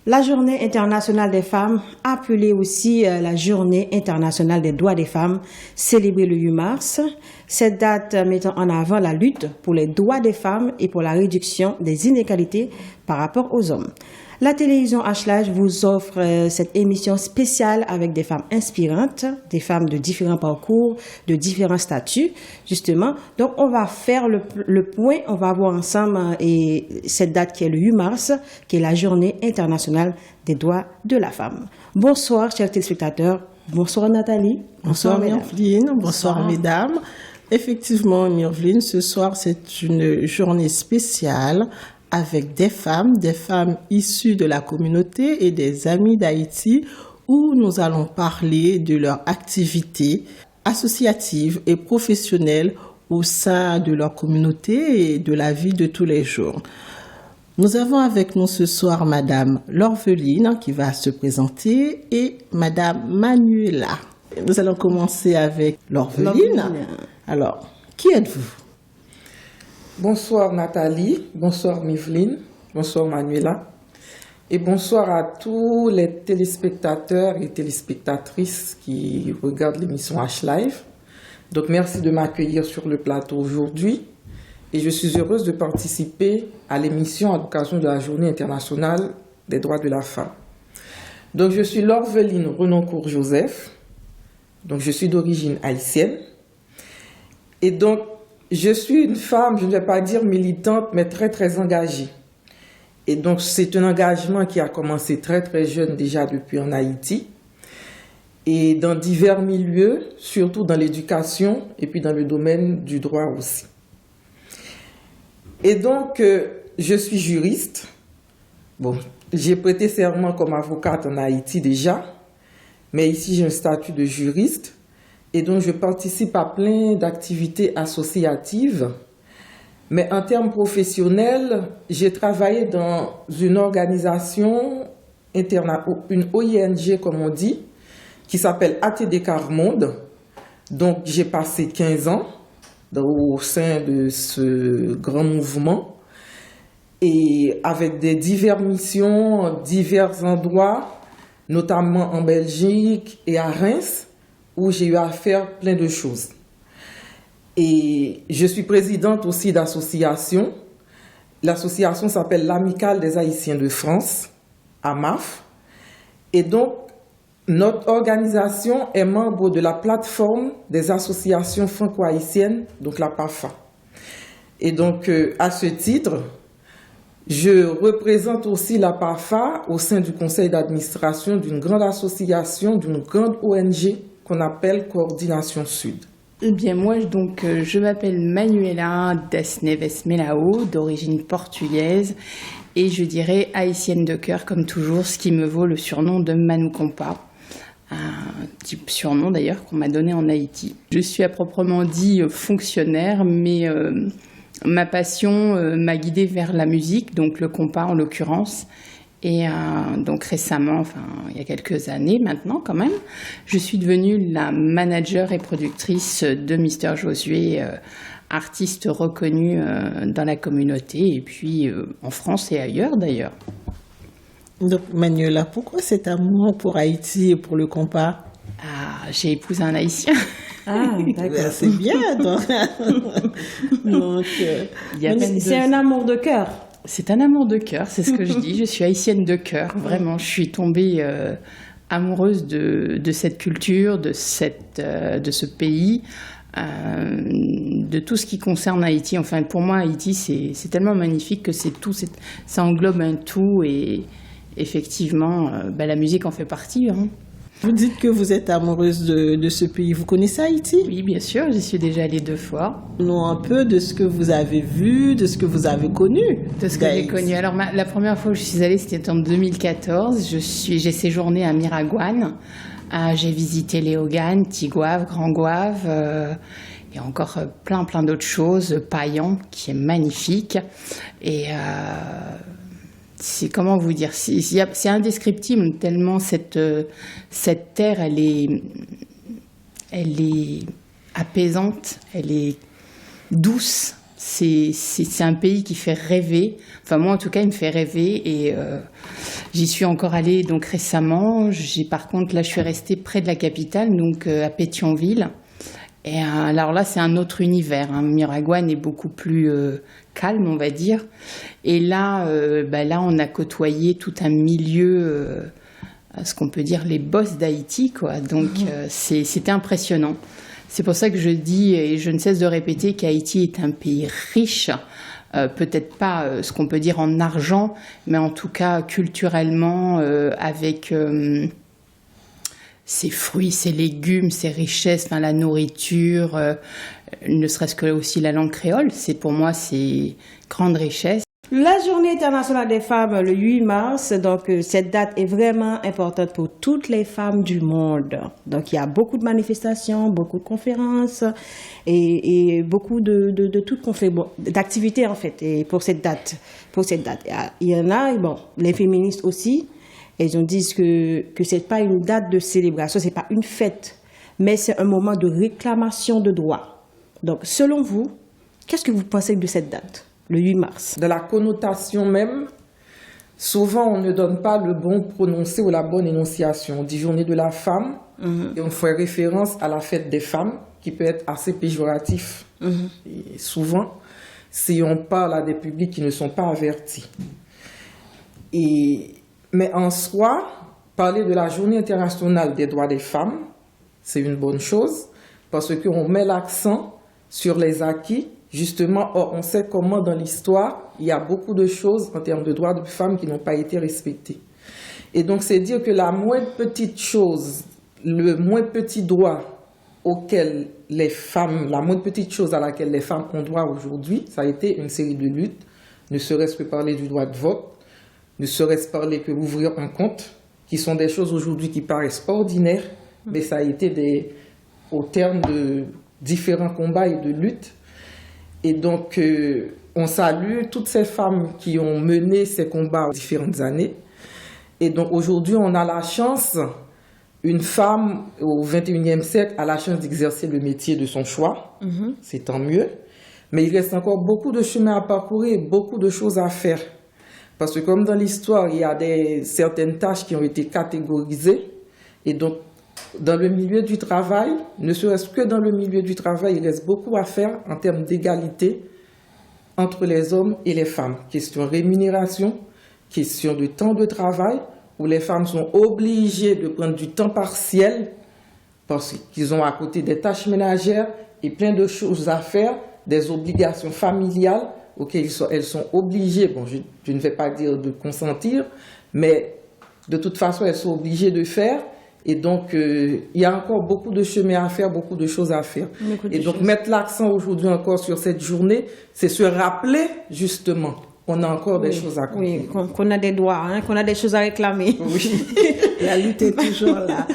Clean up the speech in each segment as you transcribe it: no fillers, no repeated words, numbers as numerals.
La Journée internationale des femmes, appelée aussi la Journée internationale des droits des femmes, célébrée le 8 mars. Cette date mettant en avant la lutte pour les droits des femmes et pour la réduction des inégalités par rapport aux hommes. La télévision H-Live vous offre cette émission spéciale avec des femmes inspirantes, des femmes de différents parcours, de différents statuts, justement. Donc, on va faire le point, on va voir ensemble cette date qui est le 8 mars, qui est la Journée internationale des droits de la femme. Bonsoir, chers téléspectateurs. Bonsoir, Nathalie. Bonsoir, Myrvline. Bonsoir, mesdames. Effectivement, Myrvline, ce soir, c'est une journée spéciale avec des femmes issues de la communauté et des amis d'Haïti, où nous allons parler de leur activité associative et professionnelle au sein de leur communauté et de la vie de tous les jours. Nous avons avec nous ce soir Madame Lorveline qui va se présenter et Madame Manuela. Nous allons commencer avec Lorveline. Alors, qui êtes-vous? Bonsoir Nathalie, bonsoir Myrvline, bonsoir Manuela et bonsoir à tous les téléspectateurs et téléspectatrices qui regardent l'émission H-Live. Donc merci de m'accueillir sur le plateau aujourd'hui et je suis heureuse de participer à l'émission à l'occasion de la Journée internationale des droits de la femme. Donc je suis Lorveline Renoncourt-Joseph, donc je suis d'origine haïtienne et donc je suis une femme, je ne vais pas dire militante, mais très très engagée. Et donc c'est un engagement qui a commencé très très jeune déjà depuis en Haïti et dans divers milieux, surtout dans l'éducation et puis dans le domaine du droit aussi. Et donc je suis juriste. Bon, j'ai prêté serment comme avocate en Haïti déjà, mais ici j'ai un statut de juriste. Et donc, je participe à plein d'activités associatives. Mais en termes professionnels, j'ai travaillé dans une organisation, une OING comme on dit, qui s'appelle ATD Carmonde. Donc, j'ai passé 15 ans au sein de ce grand mouvement. Et avec des diverses missions, divers endroits, notamment en Belgique et à Reims, où j'ai eu à faire plein de choses. Et je suis présidente aussi d'association. L'association s'appelle l'Amicale des Haïtiens de France, AMAF. Et donc, notre organisation est membre de la plateforme des associations franco-haïtiennes, donc la PAFA. Et donc, à ce titre, je représente aussi la PAFA au sein du conseil d'administration d'une grande association, d'une grande ONG, qu'on appelle Coordination Sud. Eh bien, moi, donc, je m'appelle Manuela das Neves Melao, d'origine portugaise, et je dirais haïtienne de cœur, comme toujours, ce qui me vaut le surnom de Manu Compa, un type surnom d'ailleurs qu'on m'a donné en Haïti. Je suis à proprement dit fonctionnaire, mais ma passion m'a guidée vers la musique, donc le compas en l'occurrence. Et donc récemment, enfin il y a quelques années maintenant quand même, je suis devenue la manager et productrice de Mister Josué, artiste reconnu dans la communauté et puis en France et ailleurs d'ailleurs. Donc Manuela, pourquoi cet amour pour Haïti et pour le compas? J'ai épousé un Haïtien. Ah, d'accord. C'est bien. Donc, c'est un amour de cœur. C'est un amour de cœur, c'est ce que je dis. Je suis haïtienne de cœur, vraiment. Je suis tombée amoureuse de cette culture, de ce pays, de tout ce qui concerne Haïti. Enfin, pour moi, Haïti, c'est tellement magnifique que c'est tout, ça englobe un tout. Et effectivement, la musique en fait partie. Hein. Vous dites que vous êtes amoureuse de ce pays. Vous connaissez Haïti? Oui, bien sûr, j'y suis déjà allée 2 fois. Non, un peu de ce que vous avez vu, de ce que vous avez connu. De ce que j'ai connu. Alors, la première fois où je suis allée, c'était en 2014. J'ai séjourné à Miragoâne. J'ai visité Léogâne, Tigouave, Grand Gouave, et encore plein d'autres choses. Payan, qui est magnifique. Et c'est, comment vous dire, c'est indescriptible tellement cette terre, elle est apaisante, elle est douce. c'est un pays qui fait rêver. Enfin, moi, en tout cas, il me fait rêver. Et j'y suis encore allée donc récemment. Par contre, là, je suis restée près de la capitale, donc à Pétionville. Et alors là, c'est un autre univers. Hein. Miragoâne est beaucoup plus calme, on va dire. Et là, là, on a côtoyé tout un milieu, ce qu'on peut dire les boss d'Haïti, quoi. Donc, c'était impressionnant. C'est pour ça que je dis, et je ne cesse de répéter, qu'Haïti est un pays riche, peut-être pas ce qu'on peut dire en argent, mais en tout cas culturellement, avec ses fruits, ses légumes, ses richesses, enfin, la nourriture, ne serait-ce que aussi la langue créole, pour moi, c'est grande richesse. La Journée internationale des femmes, le 8 mars, donc cette date est vraiment importante pour toutes les femmes du monde. Donc il y a beaucoup de manifestations, beaucoup de conférences et beaucoup d'activités en fait et pour cette date. Il y en a, bon, les féministes aussi, elles disent que c'est pas une date de célébration, c'est pas une fête, mais c'est un moment de réclamation de droits. Donc selon vous, qu'est-ce que vous pensez de cette date? Le 8 mars. De la connotation même, souvent on ne donne pas le bon prononcé ou la bonne énonciation. On dit journée de la femme et on fait référence à la fête des femmes qui peut être assez péjoratif. Et souvent, si on parle à des publics qui ne sont pas avertis. Mais en soi, parler de la journée internationale des droits des femmes, c'est une bonne chose parce qu'on met l'accent sur les acquis. Justement, on sait comment dans l'histoire, il y a beaucoup de choses en termes de droits de femmes qui n'ont pas été respectées. Et donc, c'est dire que la moindre petite chose, le moins petit droit auquel les femmes, la moindre petite chose à laquelle les femmes ont droit aujourd'hui, ça a été une série de luttes, ne serait-ce que parler du droit de vote, ne serait-ce parler que ouvrir un compte, qui sont des choses aujourd'hui qui paraissent ordinaires, mais ça a été au terme de différents combats et de luttes. Et donc, on salue toutes ces femmes qui ont mené ces combats aux différentes années. Et donc, aujourd'hui, on a la chance, une femme au XXIe siècle a la chance d'exercer le métier de son choix. C'est tant mieux. Mais il reste encore beaucoup de chemin à parcourir, beaucoup de choses à faire. Parce que comme dans l'histoire, il y a certaines tâches qui ont été catégorisées. Et donc, dans le milieu du travail, ne serait-ce que dans le milieu du travail, il reste beaucoup à faire en termes d'égalité entre les hommes et les femmes. Question rémunération, question de temps de travail, où les femmes sont obligées de prendre du temps partiel parce qu'ils ont à côté des tâches ménagères et plein de choses à faire, des obligations familiales auxquelles elles sont obligées, bon, je ne vais pas dire de consentir, mais de toute façon, elles sont obligées de faire. Et donc, il y a encore beaucoup de chemin à faire, beaucoup de choses à faire. Et donc, mettre l'accent aujourd'hui encore sur cette journée, c'est se rappeler, justement, qu'on a encore des choses à accomplir. Oui, qu'on a des droits, hein, qu'on a des choses à réclamer. Oui. La lutte est toujours là.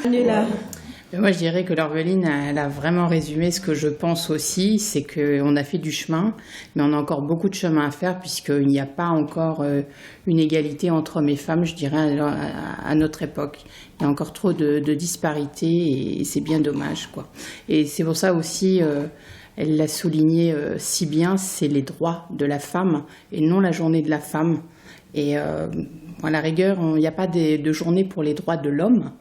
Moi, je dirais que l'Orveline, elle a vraiment résumé ce que je pense aussi, c'est qu'on a fait du chemin, mais on a encore beaucoup de chemin à faire puisqu'il n'y a pas encore une égalité entre hommes et femmes, je dirais, à notre époque. Il y a encore trop de disparités et c'est bien dommage, quoi. Et c'est pour ça aussi, elle l'a souligné si bien, c'est les droits de la femme et non la journée de la femme. Et à la rigueur, il n'y a pas de journée pour les droits de l'homme.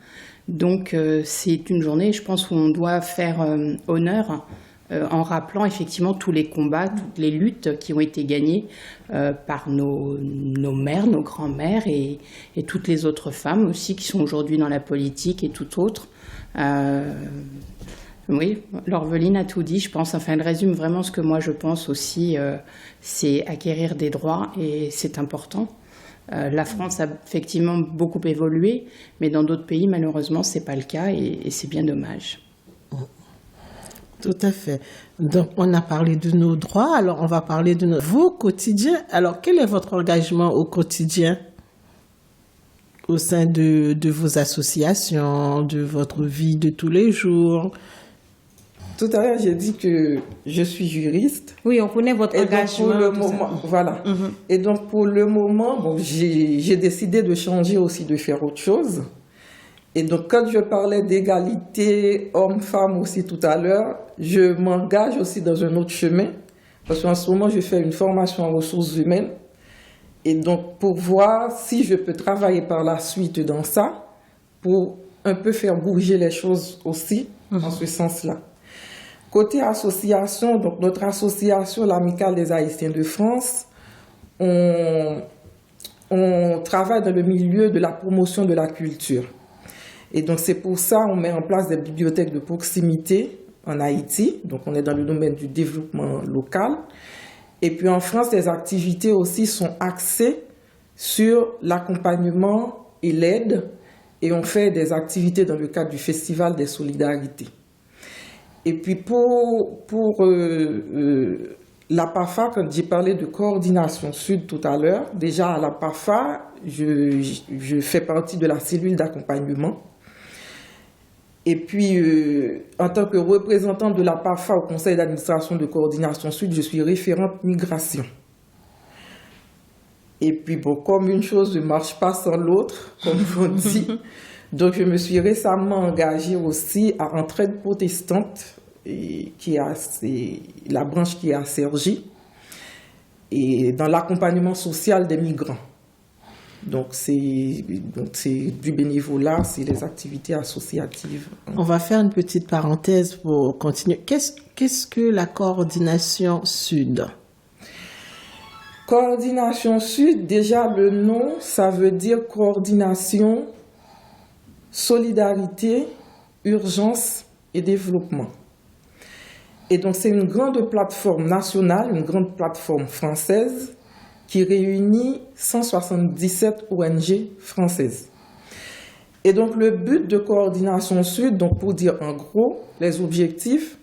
Donc c'est une journée, je pense, où on doit faire honneur en rappelant effectivement tous les combats, toutes les luttes qui ont été gagnées par nos mères, nos grands-mères et toutes les autres femmes aussi qui sont aujourd'hui dans la politique et tout autre. Oui, l'Orveline a tout dit, je pense. Enfin, elle résume vraiment ce que moi je pense aussi, c'est acquérir des droits et c'est important. La France a effectivement beaucoup évolué, mais dans d'autres pays, malheureusement, ce n'est pas le cas et c'est bien dommage. Tout à fait. Donc, on a parlé de nos droits, alors on va parler de vos quotidiens. Alors, quel est votre engagement au quotidien au sein de vos associations, de votre vie de tous les jours? Tout à l'heure, j'ai dit que je suis juriste. Oui, on connaît votre engagement. Pour le moment, voilà. Et donc, pour le moment, bon, j'ai décidé de changer aussi, de faire autre chose. Et donc, quand je parlais d'égalité homme-femme aussi tout à l'heure, je m'engage aussi dans un autre chemin Parce qu'en ce moment, je fais une formation en ressources humaines. Et donc, pour voir si je peux travailler par la suite dans ça, pour un peu faire bouger les choses aussi, en ce sens-là. Côté association, donc notre association, l'Amicale des Haïtiens de France, on travaille dans le milieu de la promotion de la culture. Et donc, c'est pour ça qu'on met en place des bibliothèques de proximité en Haïti. Donc, on est dans le domaine du développement local. Et puis, en France, les activités aussi sont axées sur l'accompagnement et l'aide. Et on fait des activités dans le cadre du Festival des Solidarités. Et puis, pour la PAFA, quand j'ai parlé de coordination sud tout à l'heure, déjà à la PAFA, je fais partie de la cellule d'accompagnement. Et puis, en tant que représentante de la PAFA au Conseil d'administration de coordination sud, je suis référente migration. Et puis, bon, comme une chose ne marche pas sans l'autre, comme on dit, donc je me suis récemment engagée aussi à Entraide protestante, c'est la branche qui est à Cergy, et dans l'accompagnement social des migrants. Donc c'est du bénévolat, c'est les activités associatives. On va faire une petite parenthèse pour continuer. Qu'est-ce que la coordination sud? Coordination sud, déjà le nom, ça veut dire coordination, solidarité, urgence et développement. Et donc c'est une grande plateforme nationale, une grande plateforme française qui réunit 177 ONG françaises. Et donc le but de Coordination Sud, donc pour dire en gros les objectifs,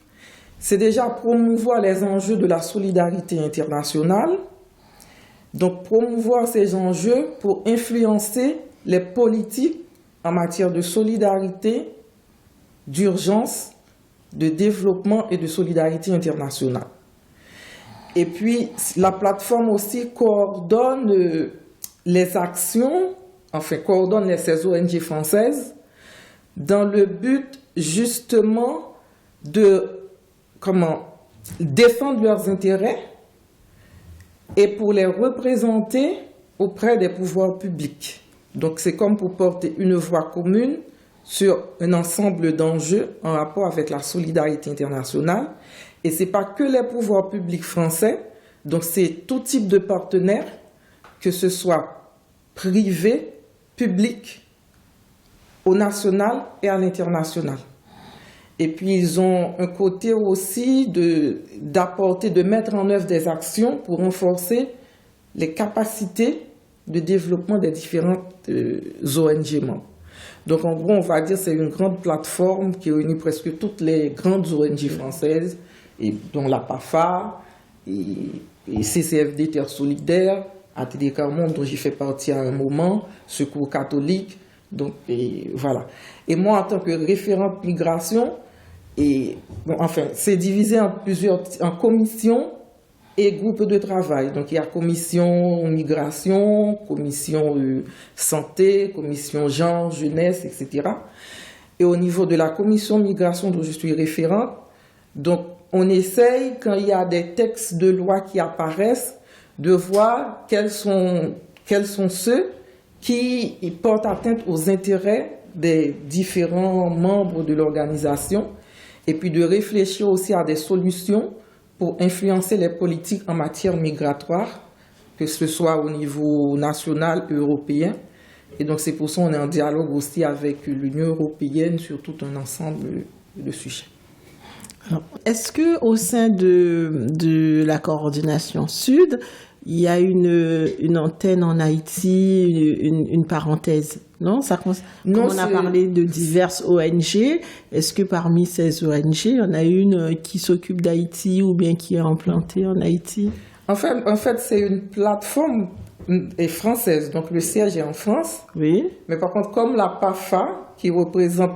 c'est déjà promouvoir les enjeux de la solidarité internationale, donc promouvoir ces enjeux pour influencer les politiques en matière de solidarité, d'urgence, de développement et de solidarité internationale. Et puis, la plateforme aussi coordonne les actions, enfin, coordonne ces ONG françaises dans le but, justement, de défendre leurs intérêts et pour les représenter auprès des pouvoirs publics. Donc, c'est comme pour porter une voix commune sur un ensemble d'enjeux en rapport avec la solidarité internationale. Et ce n'est pas que les pouvoirs publics français, donc c'est tout type de partenaires, que ce soit privé, public, au national et à l'international. Et puis ils ont un côté aussi d'apporter, de mettre en œuvre des actions pour renforcer les capacités de développement des différentes ONG membres. Donc en gros, on va dire que c'est une grande plateforme qui réunit presque toutes les grandes ONG françaises, et dont la PAFA, et CCFD Terre Solidaire, ATD Carmonde, dont j'ai fait partie à un moment, Secours catholique, donc et voilà. Et moi, en tant que référente migration, c'est divisé en commissions et groupes de travail. Donc il y a commission migration, commission santé, commission genre, jeunesse, etc. Et au niveau de la commission migration dont je suis référente, donc on essaye, quand il y a des textes de loi qui apparaissent, de voir quels sont ceux qui portent atteinte aux intérêts des différents membres de l'organisation, et puis de réfléchir aussi à des solutions pour influencer les politiques en matière migratoire, que ce soit au niveau national et européen. Et donc c'est pour ça qu'on est en dialogue aussi avec l'Union européenne sur tout un ensemble de sujets. Est-ce qu'au sein de la coordination sud, il y a une antenne en Haïti, une parenthèse, non? Non, on a parlé de diverses ONG, est-ce que parmi ces ONG, il y en a une qui s'occupe d'Haïti ou bien qui est implantée en Haïti? En fait, c'est une plateforme française, donc le siège est en France. Oui. Mais par contre, comme la PAFA, qui représente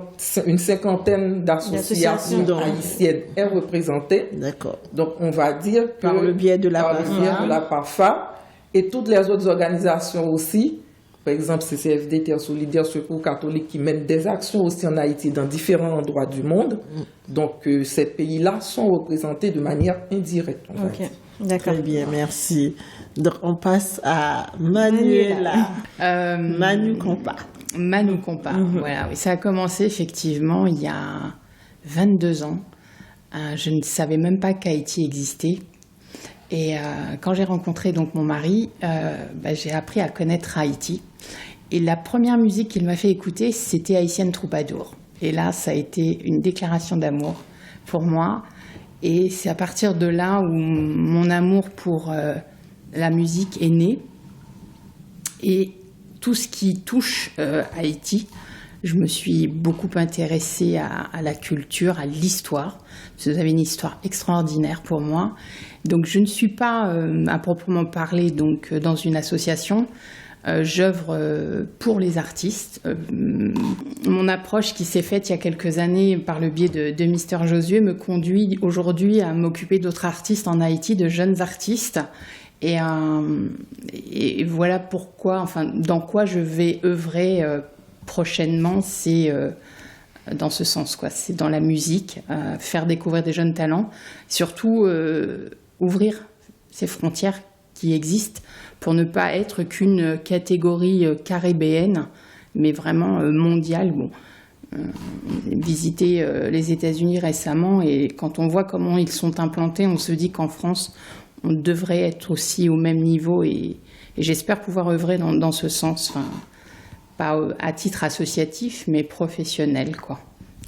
une cinquantaine d'associations haïtiennes, est représentée. D'accord. Donc on va dire que par le biais de la PAFA et toutes les autres organisations aussi par exemple CCFD, Terre Solidaire, Secours Catholique, qui mènent des actions aussi en Haïti dans différents endroits du monde. Donc ces pays-là sont représentés de manière indirecte. Ok, d'accord. Très bien, merci. Donc on passe à Manuela. Manu Compa. Manu Compa, voilà. Oui, ça a commencé effectivement il y a 22 ans. Je ne savais même pas qu'Haïti existait. Et quand j'ai rencontré donc mon mari, j'ai appris à connaître Haïti. Et la première musique qu'il m'a fait écouter, c'était Haïtienne Troubadour. Et là, ça a été une déclaration d'amour pour moi. Et c'est à partir de là où mon amour pour la musique est né. Et tout ce qui touche Haïti, je me suis beaucoup intéressée à la culture, à l'histoire. Vous avez une histoire extraordinaire pour moi. Donc je ne suis pas à proprement parler donc, dans une association. J'œuvre pour les artistes. Mon approche qui s'est faite il y a quelques années par le biais de Mister Josué me conduit aujourd'hui à m'occuper d'autres artistes en Haïti, de jeunes artistes. Et voilà pourquoi, enfin, dans quoi je vais œuvrer prochainement, c'est dans ce sens, quoi. C'est dans la musique, faire découvrir des jeunes talents, surtout ouvrir ces frontières qui existent pour ne pas être qu'une catégorie caribéenne, mais vraiment mondiale. Bon, visité les États-Unis récemment et quand on voit comment ils sont implantés, on se dit qu'en France, on devrait être aussi au même niveau et j'espère pouvoir œuvrer dans ce sens, enfin, pas à titre associatif, mais professionnel, quoi.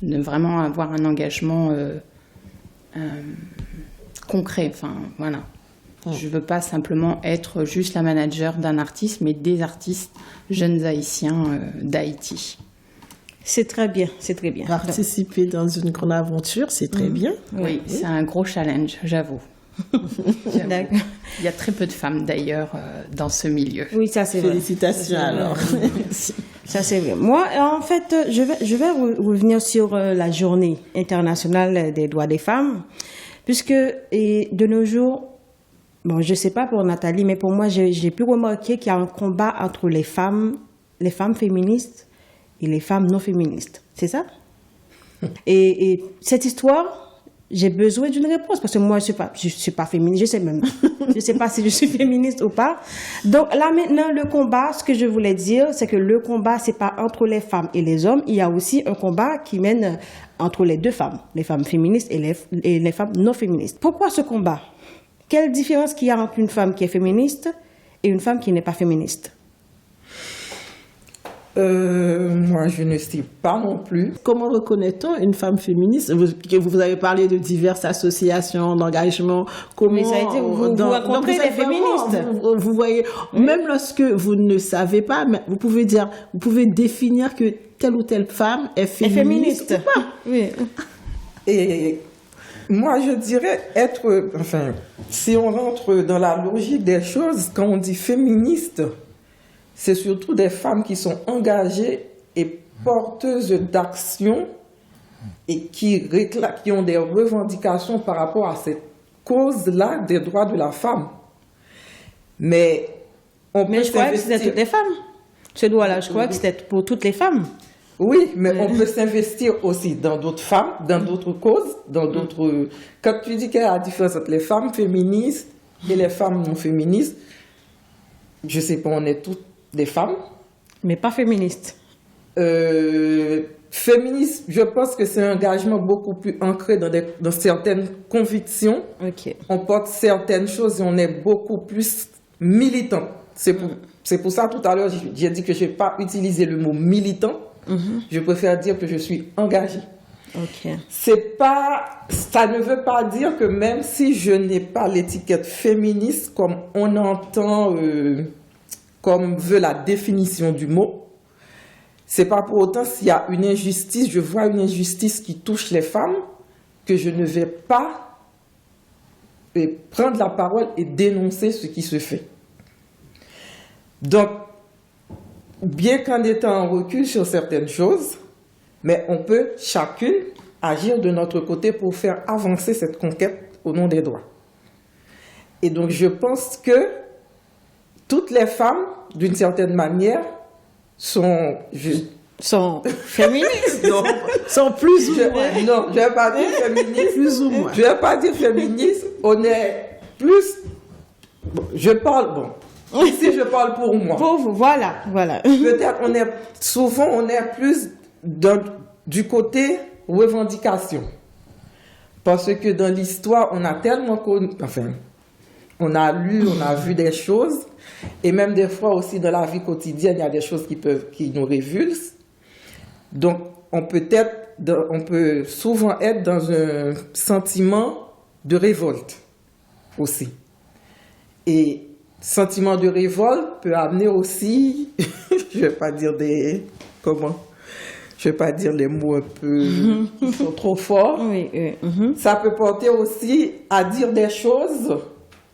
De vraiment avoir un engagement concret, enfin, voilà. Je ne veux pas simplement être juste la manager d'un artiste, mais des artistes jeunes haïtiens d'Haïti. C'est très bien, c'est très bien. Participer dans une grande aventure, c'est très bien. Oui, c'est un gros challenge, j'avoue. D'accord. Il y a très peu de femmes d'ailleurs dans ce milieu. Oui, ça c'est vrai. Félicitations alors. Ça c'est vrai. Moi, en fait, je vais revenir sur la journée internationale des droits des femmes, puisque de nos jours, bon, je sais pas pour Nathalie, mais pour moi, j'ai pu remarquer qu'il y a un combat entre les femmes féministes et les femmes non féministes. C'est ça? Et cette histoire, j'ai besoin d'une réponse parce que moi, je suis pas féministe, je sais même pas. Je sais pas si je suis féministe ou pas. Donc là, maintenant, le combat, ce que je voulais dire, c'est que le combat, c'est pas entre les femmes et les hommes. Il y a aussi un combat qui mène entre les deux femmes, les femmes féministes et les femmes non féministes. Pourquoi ce combat? Quelle différence qu'il y a entre une femme qui est féministe et une femme qui n'est pas féministe? Moi, je ne sais pas non plus. Comment reconnaît-on une femme féministe? Vous avez parlé de diverses associations, d'engagement. Mais ça a été, vous rencontrez des féministes. Vous voyez, même lorsque vous ne savez pas, vous pouvez définir que telle ou telle femme est féministe. Ou pas. Oui. Et moi, je dirais enfin, si on rentre dans la logique des choses, quand on dit féministe, c'est surtout des femmes qui sont engagées et porteuses d'action et qui ont des revendications par rapport à cette cause-là des droits de la femme. Mais je croyais que c'était toutes les femmes. Ce droit-là, je croyais que c'était pour toutes les femmes. Oui, mais on peut s'investir aussi dans d'autres femmes, dans d'autres causes, dans d'autres... Quand tu dis qu'il y a la différence entre les femmes féministes et les femmes non féministes, je sais pas, on est toutes des femmes. Mais pas féministes. Féministe, je pense que c'est un engagement beaucoup plus ancré dans certaines convictions. Okay. On porte certaines choses et on est beaucoup plus militant. C'est pour ça, tout à l'heure, j'ai dit que je ne vais pas utiliser le mot militant. Je préfère dire que je suis engagée. Okay. Ça ne veut pas dire que même si je n'ai pas l'étiquette féministe comme on entend, comme veut la définition du mot, c'est pas pour autant s'il y a une injustice, je vois une injustice qui touche les femmes, que je ne vais pas prendre la parole et dénoncer ce qui se fait. Donc, bien qu'en étant en recul sur certaines choses, mais on peut chacune agir de notre côté pour faire avancer cette conquête au nom des droits. Et donc je pense que toutes les femmes, d'une certaine manière, sont féministes. Non, Sont plus ou moins. non, je vais pas dire féministes. Plus ou moins. Je vais pas dire féministes. On est plus. Bon, je parle. Bon. Ici, je parle pour moi. Pour vous, voilà. Peut-être on est plus du côté revendication. Parce que dans l'histoire, on a tellement connu, enfin, on a lu, on a vu des choses, et même des fois aussi dans la vie quotidienne, il y a des choses qui nous révulsent. Donc, on peut souvent être dans un sentiment de révolte aussi. Et sentiment de révolte peut amener aussi, je vais pas dire je vais pas dire les mots un peu qui sont trop forts. Oui. Ça peut porter aussi à dire des choses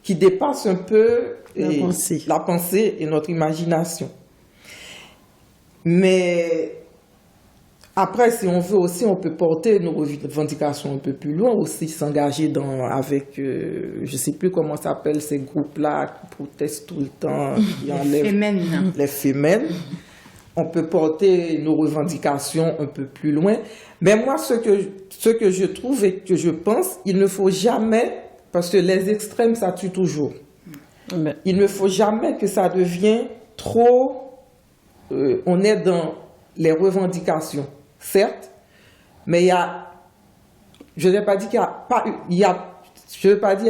qui dépassent un peu la pensée et notre imagination. Mais après, si on veut aussi, on peut porter nos revendications un peu plus loin, aussi s'engager avec, je sais plus comment s'appellent ces groupes-là qui protestent tout le temps, qui enlèvent les femmes. On peut porter nos revendications un peu plus loin. Mais moi, ce que je trouve et que je pense, il ne faut jamais, parce que les extrêmes, ça tue toujours. Il ne faut jamais que ça devienne trop... on est dans les revendications, certes, mais il y a... Je ne vais pas dire qu'il n'y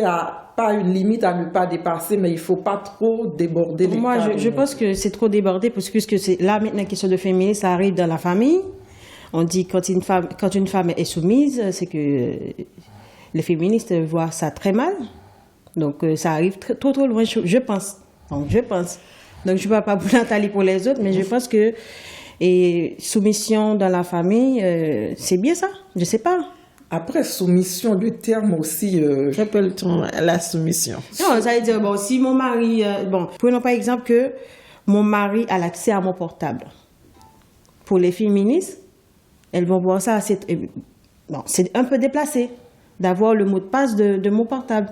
a pas une limite à ne pas dépasser, mais il ne faut pas trop déborder les Moi, cadres. je pense que c'est trop débordé, puisque c'est là maintenant la question de féminisme, ça arrive dans la famille. On dit quand une femme est soumise, c'est que les féministes voient ça très mal. Donc ça arrive trop loin, je pense. Donc je ne parle pas pour Nathalie, pour les autres, mais je pense que soumission dans la famille, c'est bien ça. Je ne sais pas. Après, soumission, le terme aussi... Qu'appelle-t-on la soumission? Non, ça veut dire, bon, si mon mari... prenons par exemple que mon mari a l'accès à mon portable. Pour les féministes, elles vont voir ça, c'est un peu déplacé d'avoir le mot de passe de mon portable.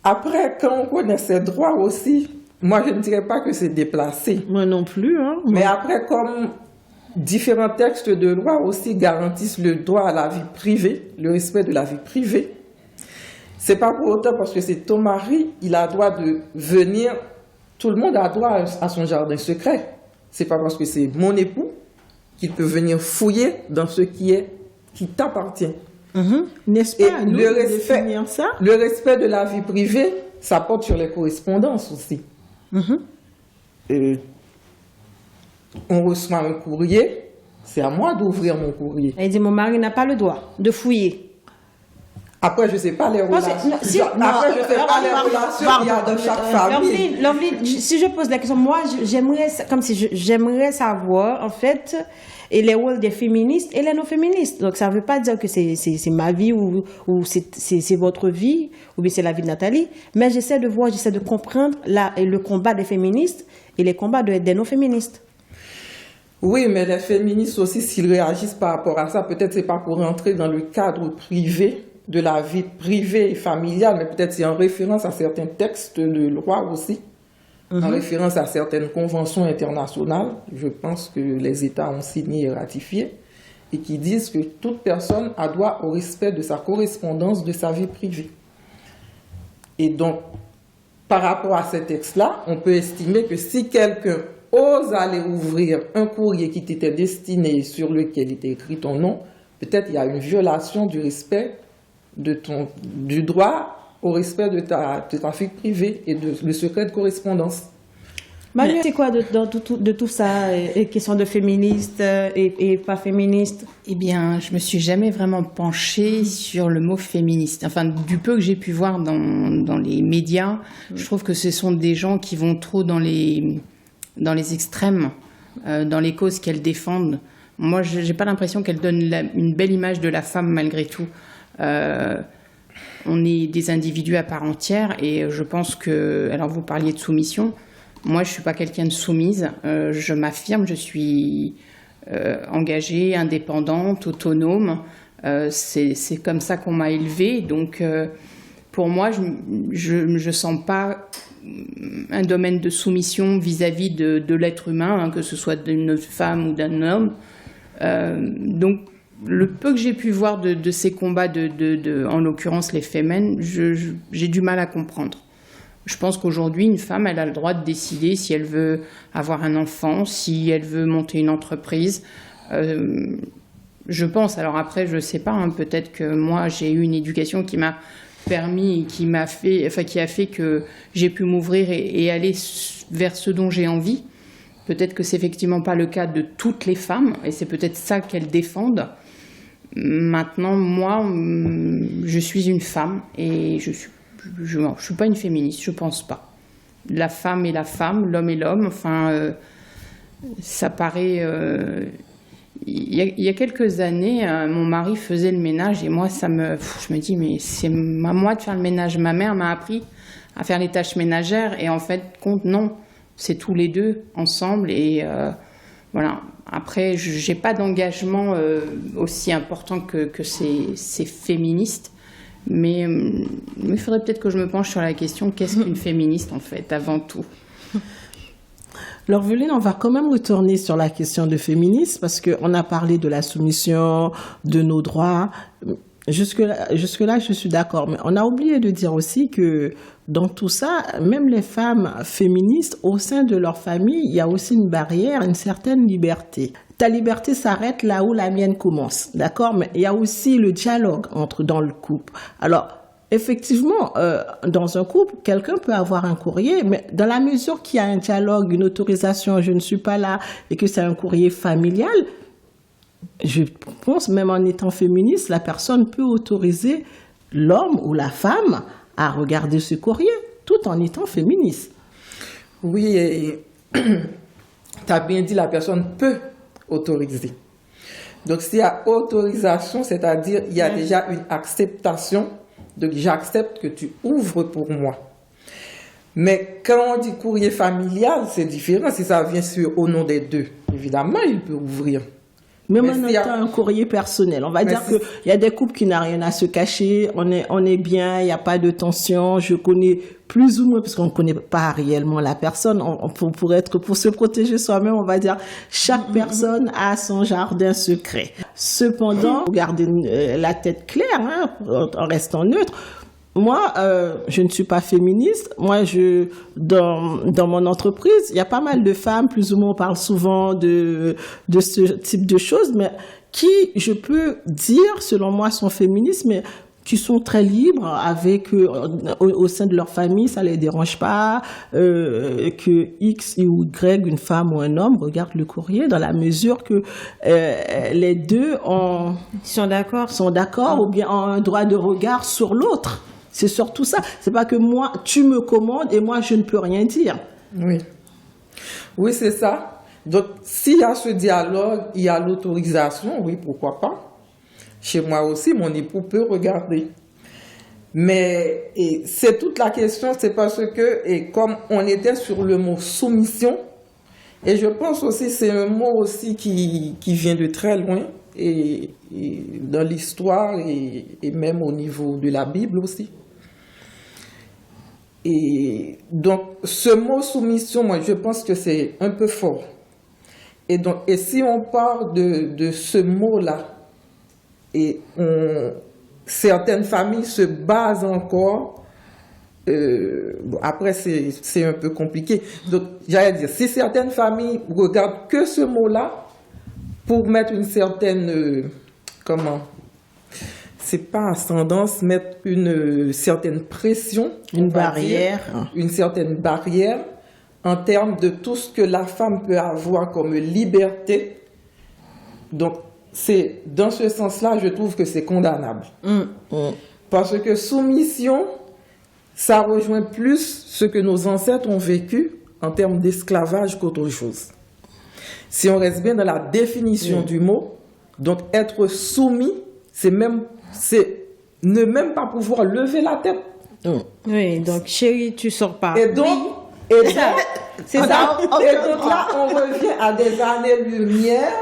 Après, quand on connaît ses droits aussi, moi, je ne dirais pas que c'est déplacé. Moi non plus. Hein. Mais après, comme... différents textes de loi aussi garantissent le droit à la vie privée, le respect de la vie privée. C'est pas pour autant parce que c'est ton mari, il a droit de venir, tout le monde a droit à son jardin secret. C'est pas parce que c'est mon époux qu'il peut venir fouiller dans ce qui t'appartient. N'est-ce pas nous le respect, définir ça? Le respect de la vie privée, ça porte sur les correspondances aussi. On reçoit un courrier, c'est à moi d'ouvrir mon courrier. Elle dit, mon mari n'a pas le droit de fouiller. Après, je ne sais pas les relations. Qu'il y a dans chaque famille. Lovely, si je pose la question, moi, j'aimerais savoir, en fait, et les rôles des féministes et les non-féministes. Donc, ça ne veut pas dire que c'est ma vie ou c'est votre vie, ou bien c'est la vie de Nathalie, mais j'essaie de comprendre le combat des féministes et les combats des non-féministes. Oui, mais les féministes aussi, s'ils réagissent par rapport à ça, peut-être c'est pas pour rentrer dans le cadre privé de la vie privée et familiale, mais peut-être c'est en référence à certains textes de loi aussi, en référence à certaines conventions internationales, je pense que les États ont signé et ratifié, et qui disent que toute personne a droit au respect de sa correspondance, de sa vie privée. Et donc, par rapport à ces textes-là, on peut estimer que si quelqu'un ose aller ouvrir un courrier qui t'était destiné, sur lequel était écrit ton nom, peut-être il y a une violation du respect du droit au respect de ta vie privée et le secret de correspondance. Manu, c'est quoi de tout ça, question de féministe et pas féministe? Eh bien, je me suis jamais vraiment penchée sur le mot féministe. Enfin, du peu que j'ai pu voir dans les médias, je trouve que ce sont des gens qui vont trop dans les extrêmes, dans les causes qu'elles défendent. Moi, je n'ai pas l'impression qu'elles donnent une belle image de la femme malgré tout. On est des individus à part entière et je pense que... Alors, vous parliez de soumission. Moi, je ne suis pas quelqu'un de soumise. Je m'affirme, je suis engagée, indépendante, autonome. C'est comme ça qu'on m'a élevée. Donc, pour moi, je sens pas un domaine de soumission vis-à-vis de l'être humain, hein, que ce soit d'une femme ou d'un homme. Donc, le peu que j'ai pu voir de ces combats, en l'occurrence les Femen, j'ai du mal à comprendre. Je pense qu'aujourd'hui, une femme, elle a le droit de décider si elle veut avoir un enfant, si elle veut monter une entreprise. Je pense, alors après, je sais pas, hein, peut-être que moi, j'ai eu une éducation qui m'a permis, qui a fait que j'ai pu m'ouvrir et aller vers ce dont j'ai envie. Peut-être que c'est effectivement pas le cas de toutes les femmes, et c'est peut-être ça qu'elles défendent. Maintenant, moi, je suis une femme, et je suis pas une féministe, je pense pas. La femme est la femme, l'homme est l'homme, enfin, ça paraît... Il y a quelques années, mon mari faisait le ménage et moi, je me dis, mais c'est à moi de faire le ménage. Ma mère m'a appris à faire les tâches ménagères et en fait, non, c'est tous les deux ensemble et voilà. Après, j'ai pas d'engagement aussi important que ces féministes, mais il faudrait peut-être que je me penche sur la question, qu'est-ce qu'une féministe en fait, avant tout? Lorveline, on va quand même retourner sur la question de féminisme parce qu'on a parlé de la soumission, de nos droits. Jusque-là, je suis d'accord. Mais on a oublié de dire aussi que dans tout ça, même les femmes féministes, au sein de leur famille, il y a aussi une barrière, une certaine liberté. Ta liberté s'arrête là où la mienne commence, d'accord? Mais il y a aussi le dialogue dans le couple. Alors, effectivement, dans un couple, quelqu'un peut avoir un courrier, mais dans la mesure qu'il y a un dialogue, une autorisation, je ne suis pas là, et que c'est un courrier familial, je pense, même en étant féministe, la personne peut autoriser l'homme ou la femme à regarder ce courrier, tout en étant féministe. Oui, tu as bien dit, la personne peut autoriser. Donc, s'il y a autorisation, c'est-à-dire il y a déjà une acceptation. Donc, j'accepte que tu ouvres pour moi. Mais quand on dit courrier familial, c'est différent. Si ça vient au nom des deux, évidemment, il peut ouvrir. Même en étant un courrier personnel. On va dire qu'il y a des couples qui n'ont rien à se cacher. On est bien, il n'y a pas de tension. Je connais plus ou moins, parce qu'on ne connaît pas réellement la personne. Pour se protéger soi-même, on va dire, chaque personne a son jardin secret. Cependant, gardez la tête claire, hein, en restant neutre. Moi, je ne suis pas féministe. Moi, dans mon entreprise, il y a pas mal de femmes, plus ou moins, on parle souvent de ce type de choses, mais qui, je peux dire, selon moi, sont féministes, mais qui sont très libres avec au sein de leur famille, ça les dérange pas que X ou Y, une femme ou un homme, regarde le courrier dans la mesure que les deux sont d'accord ou bien ont un droit de regard sur l'autre. C'est surtout ça. C'est pas que moi, tu me commandes et moi, je ne peux rien dire. Oui, c'est ça. Donc, s'il y a ce dialogue, il y a l'autorisation, oui, pourquoi pas. Chez moi aussi, mon époux peut regarder. Mais c'est toute la question, c'est parce que, et comme on était sur le mot soumission, et je pense aussi c'est un mot aussi qui vient de très loin, et dans l'histoire, et même au niveau de la Bible aussi. Et donc, ce mot soumission, moi, je pense que c'est un peu fort. Et si on part de ce mot-là, et certaines familles se basent encore, après c'est un peu compliqué. Donc, j'allais dire, si certaines familles regardent que ce mot-là, pour mettre une certaine, c'est pas ascendance, mettre une certaine pression, une barrière, une certaine barrière en termes de tout ce que la femme peut avoir comme liberté. Donc, c'est dans ce sens-là, je trouve que c'est condamnable. Parce que soumission, ça rejoint plus ce que nos ancêtres ont vécu en termes d'esclavage qu'autre chose. Si on reste bien dans la définition du mot, donc être soumis, c'est ne même pas pouvoir lever la tête. Oui, donc chérie, tu sors pas. Et donc, c'est ça. Et donc là, on revient à des années-lumière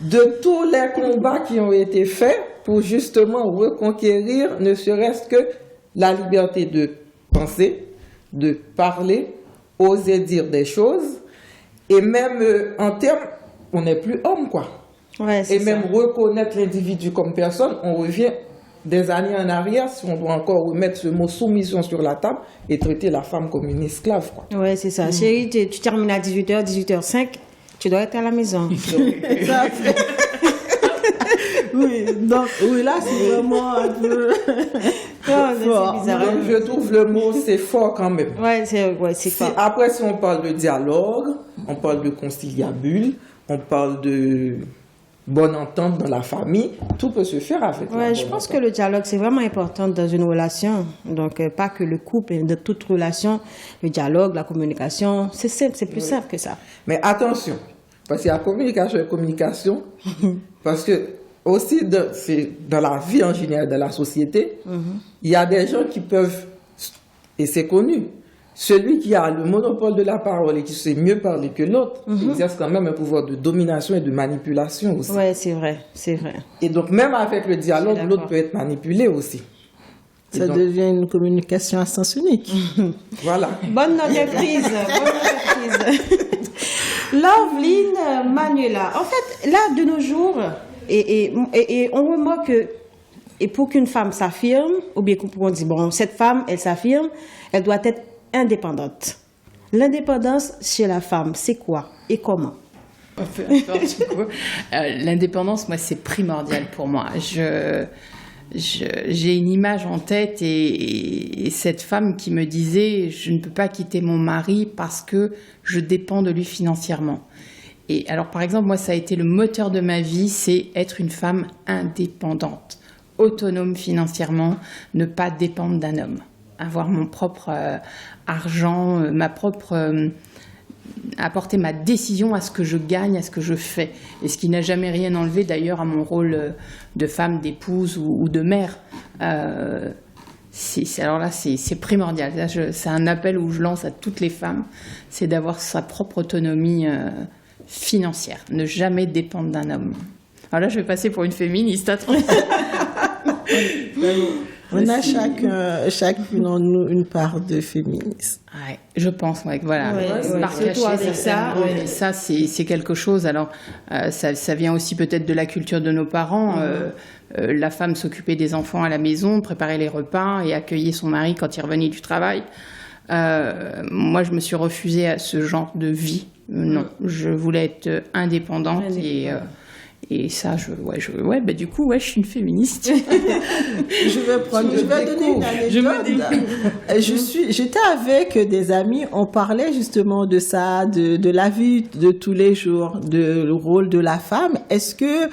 de tous les combats qui ont été faits pour justement reconquérir ne serait-ce que la liberté de penser, de parler, oser dire des choses, et même en termes, on n'est plus homme, quoi. Ouais, c'est Et ça. même reconnaître l'individu comme personne, on revient des années en arrière si on doit encore remettre ce mot soumission sur la table et traiter la femme comme une esclave, quoi. Ouais, c'est ça. Chérie, tu termines à 18h, 18h05, tu dois être à la maison. Ça fait- Oui, donc, oui, là, c'est vraiment un peu fort. C'est bizarre. Donc, je trouve le mot, c'est fort quand même. Ouais, c'est Si- fort. après, si on parle de dialogue, on parle de conciliabule, on parle de bonne entente dans la famille, tout peut se faire avec la Ouais, je bonne pense que entente. le dialogue, c'est vraiment important dans une relation. Donc, pas que le couple, mais de toute relation, le dialogue, la communication, c'est simple, c'est plus simple que ça. Mais attention, parce qu'il y a communication et communication, parce que aussi c'est dans la vie en général, dans la société, il y a des gens qui peuvent, et c'est connu, celui qui a le monopole de la parole et qui sait mieux parler que l'autre, exerce quand même un pouvoir de domination et de manipulation aussi. Ouais, c'est vrai, c'est vrai. Et donc même avec le dialogue, Je suis l'autre d'accord. peut être manipulé aussi. Et Ça donc, devient une communication à sens unique. voilà. Bonne note de prise, bonne note de prise. Loveline Manuela. En fait, là, de nos jours, et on remarque que, et pour qu'une femme s'affirme, ou bien pour on dit, bon, cette femme, elle s'affirme, elle doit être indépendante. L'indépendance chez la femme, c'est quoi et comment? Peu importe, du coup. L'indépendance, moi, c'est primordial pour moi. J'ai une image en tête et cette femme qui me disait « Je ne peux pas quitter mon mari parce que je dépends de lui financièrement ». Et alors, par exemple, moi, ça a été le moteur de ma vie, c'est être une femme indépendante, autonome financièrement, ne pas dépendre d'un homme, avoir mon propre argent, ma propre... apporter ma décision à ce que je gagne, à ce que je fais. Et ce qui n'a jamais rien enlevé d'ailleurs à mon rôle de femme, d'épouse ou de mère. Alors là, c'est primordial. Là, c'est un appel où je lance à toutes les femmes, c'est d'avoir sa propre autonomie financière, ne jamais dépendre d'un homme. Alors là, je vais passer pour une féministe. On a chacune en nous une part de féminisme. Ouais, je pense, ouais, voilà. Ouais, Par surtout cacher avec ça, certaines- ouais. et ça, c'est quelque chose. Alors, ça vient aussi peut-être de la culture de nos parents. La femme s'occupait des enfants à la maison, préparait les repas et accueillait son mari quand il revenait du travail. Moi, je me suis refusée à ce genre de vie. Non, je voulais être indépendante. Et ça, bah, du coup, ouais, je suis une féministe. Je vais donner une anecdote. J'étais avec des amis, on parlait justement de ça, de la vie de tous les jours, le rôle de la femme. Est-ce que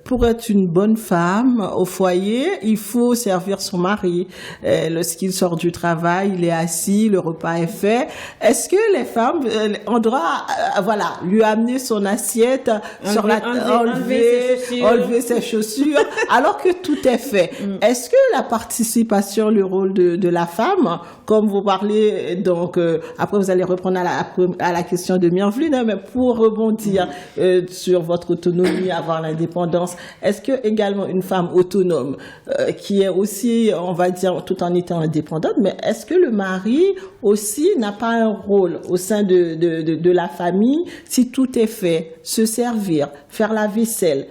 pour être une bonne femme au foyer, il faut servir son mari. Lorsqu'il sort du travail, il est assis, le repas est fait. Est-ce que les femmes, on doit, lui amener son assiette, enlever ses chaussures, alors que tout est fait. Est-ce que la participation, le rôle de la femme, comme vous parlez, donc après vous allez reprendre à la question de Myrvline, hein, mais pour rebondir sur votre autonomie, avoir l'indépendance, est-ce que également une femme autonome qui est aussi, on va dire, tout en étant indépendante, mais est-ce que le mari aussi n'a pas un rôle au sein de la famille si tout est fait, se servir, faire la vaisselle?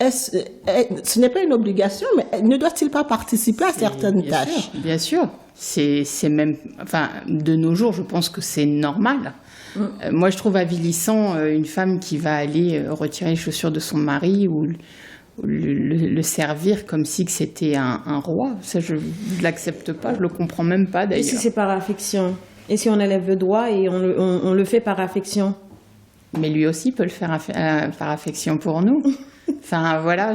Ce n'est pas une obligation, mais ne doit-il pas participer à certaines tâches? Bien sûr. C'est même, enfin, de nos jours, je pense que c'est normal. Moi, je trouve avilissant une femme qui va aller retirer les chaussures de son mari ou le servir comme si que c'était un roi. Ça, je ne l'accepte pas, je le comprends même pas d'ailleurs. Et si c'est par affection? Et si on élève le doigt et on le fait par affection? Mais lui aussi peut le faire par affection pour nous. Enfin, voilà,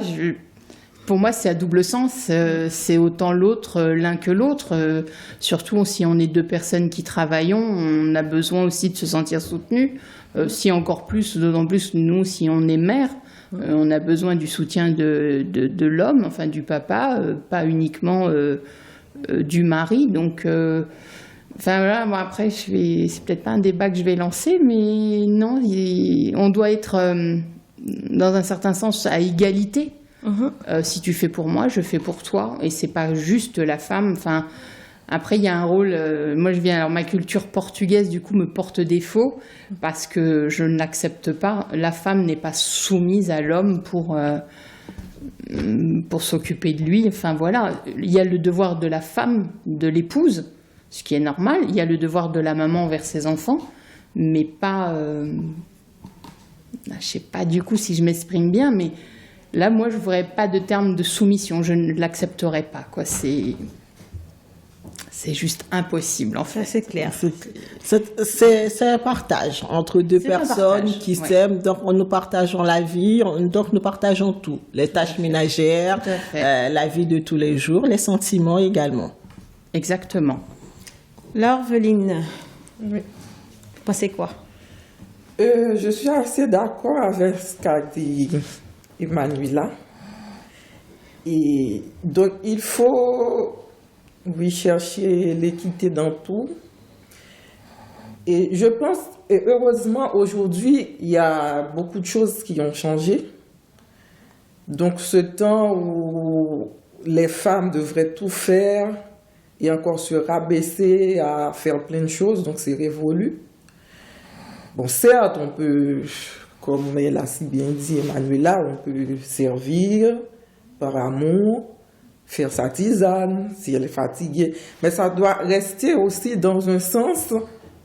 pour moi, c'est à double sens. C'est autant l'un que l'autre. Surtout si on est deux personnes qui travaillons, on a besoin aussi de se sentir soutenu. Si encore plus, d'autant plus nous, si on est mère, on a besoin du soutien de l'homme, enfin du papa, pas uniquement du mari. Donc, enfin voilà, moi après, c'est peut-être pas un débat que je vais lancer, mais non, on doit être dans un certain sens à égalité. Si tu fais pour moi, je fais pour toi. Et c'est pas juste la femme. Enfin, après, il y a un rôle. Moi, alors ma culture portugaise, du coup, me porte défaut parce que je ne l'accepte pas. La femme n'est pas soumise à l'homme pour s'occuper de lui. Enfin, voilà. Il y a le devoir de la femme, de l'épouse, ce qui est normal. Il y a le devoir de la maman envers ses enfants, mais pas. Je sais pas du coup si je m'exprime bien, mais là, moi, je ne voudrais pas de terme de soumission. Je ne l'accepterai pas, quoi. C'est juste impossible, en fait. C'est clair. C'est un partage entre deux personnes qui s'aiment. Donc, nous partageons la vie, donc nous partageons tout. Les tâches ménagères, la vie de tous les jours, les sentiments également. Exactement. Laureline, Oui. vous pensez quoi? Je suis assez d'accord avec ce qu'a dit Emmanuela. Et donc, il faut, oui, chercher l'équité dans tout. Et je pense, et heureusement, aujourd'hui, il y a beaucoup de choses qui ont changé. Donc, ce temps où les femmes devraient tout faire et encore se rabaisser à faire plein de choses, donc c'est révolu. Bon, certes, on peut, comme elle a si bien dit, Emmanuela, on peut servir par amour, faire sa tisane si elle est fatiguée. Mais ça doit rester aussi dans un sens,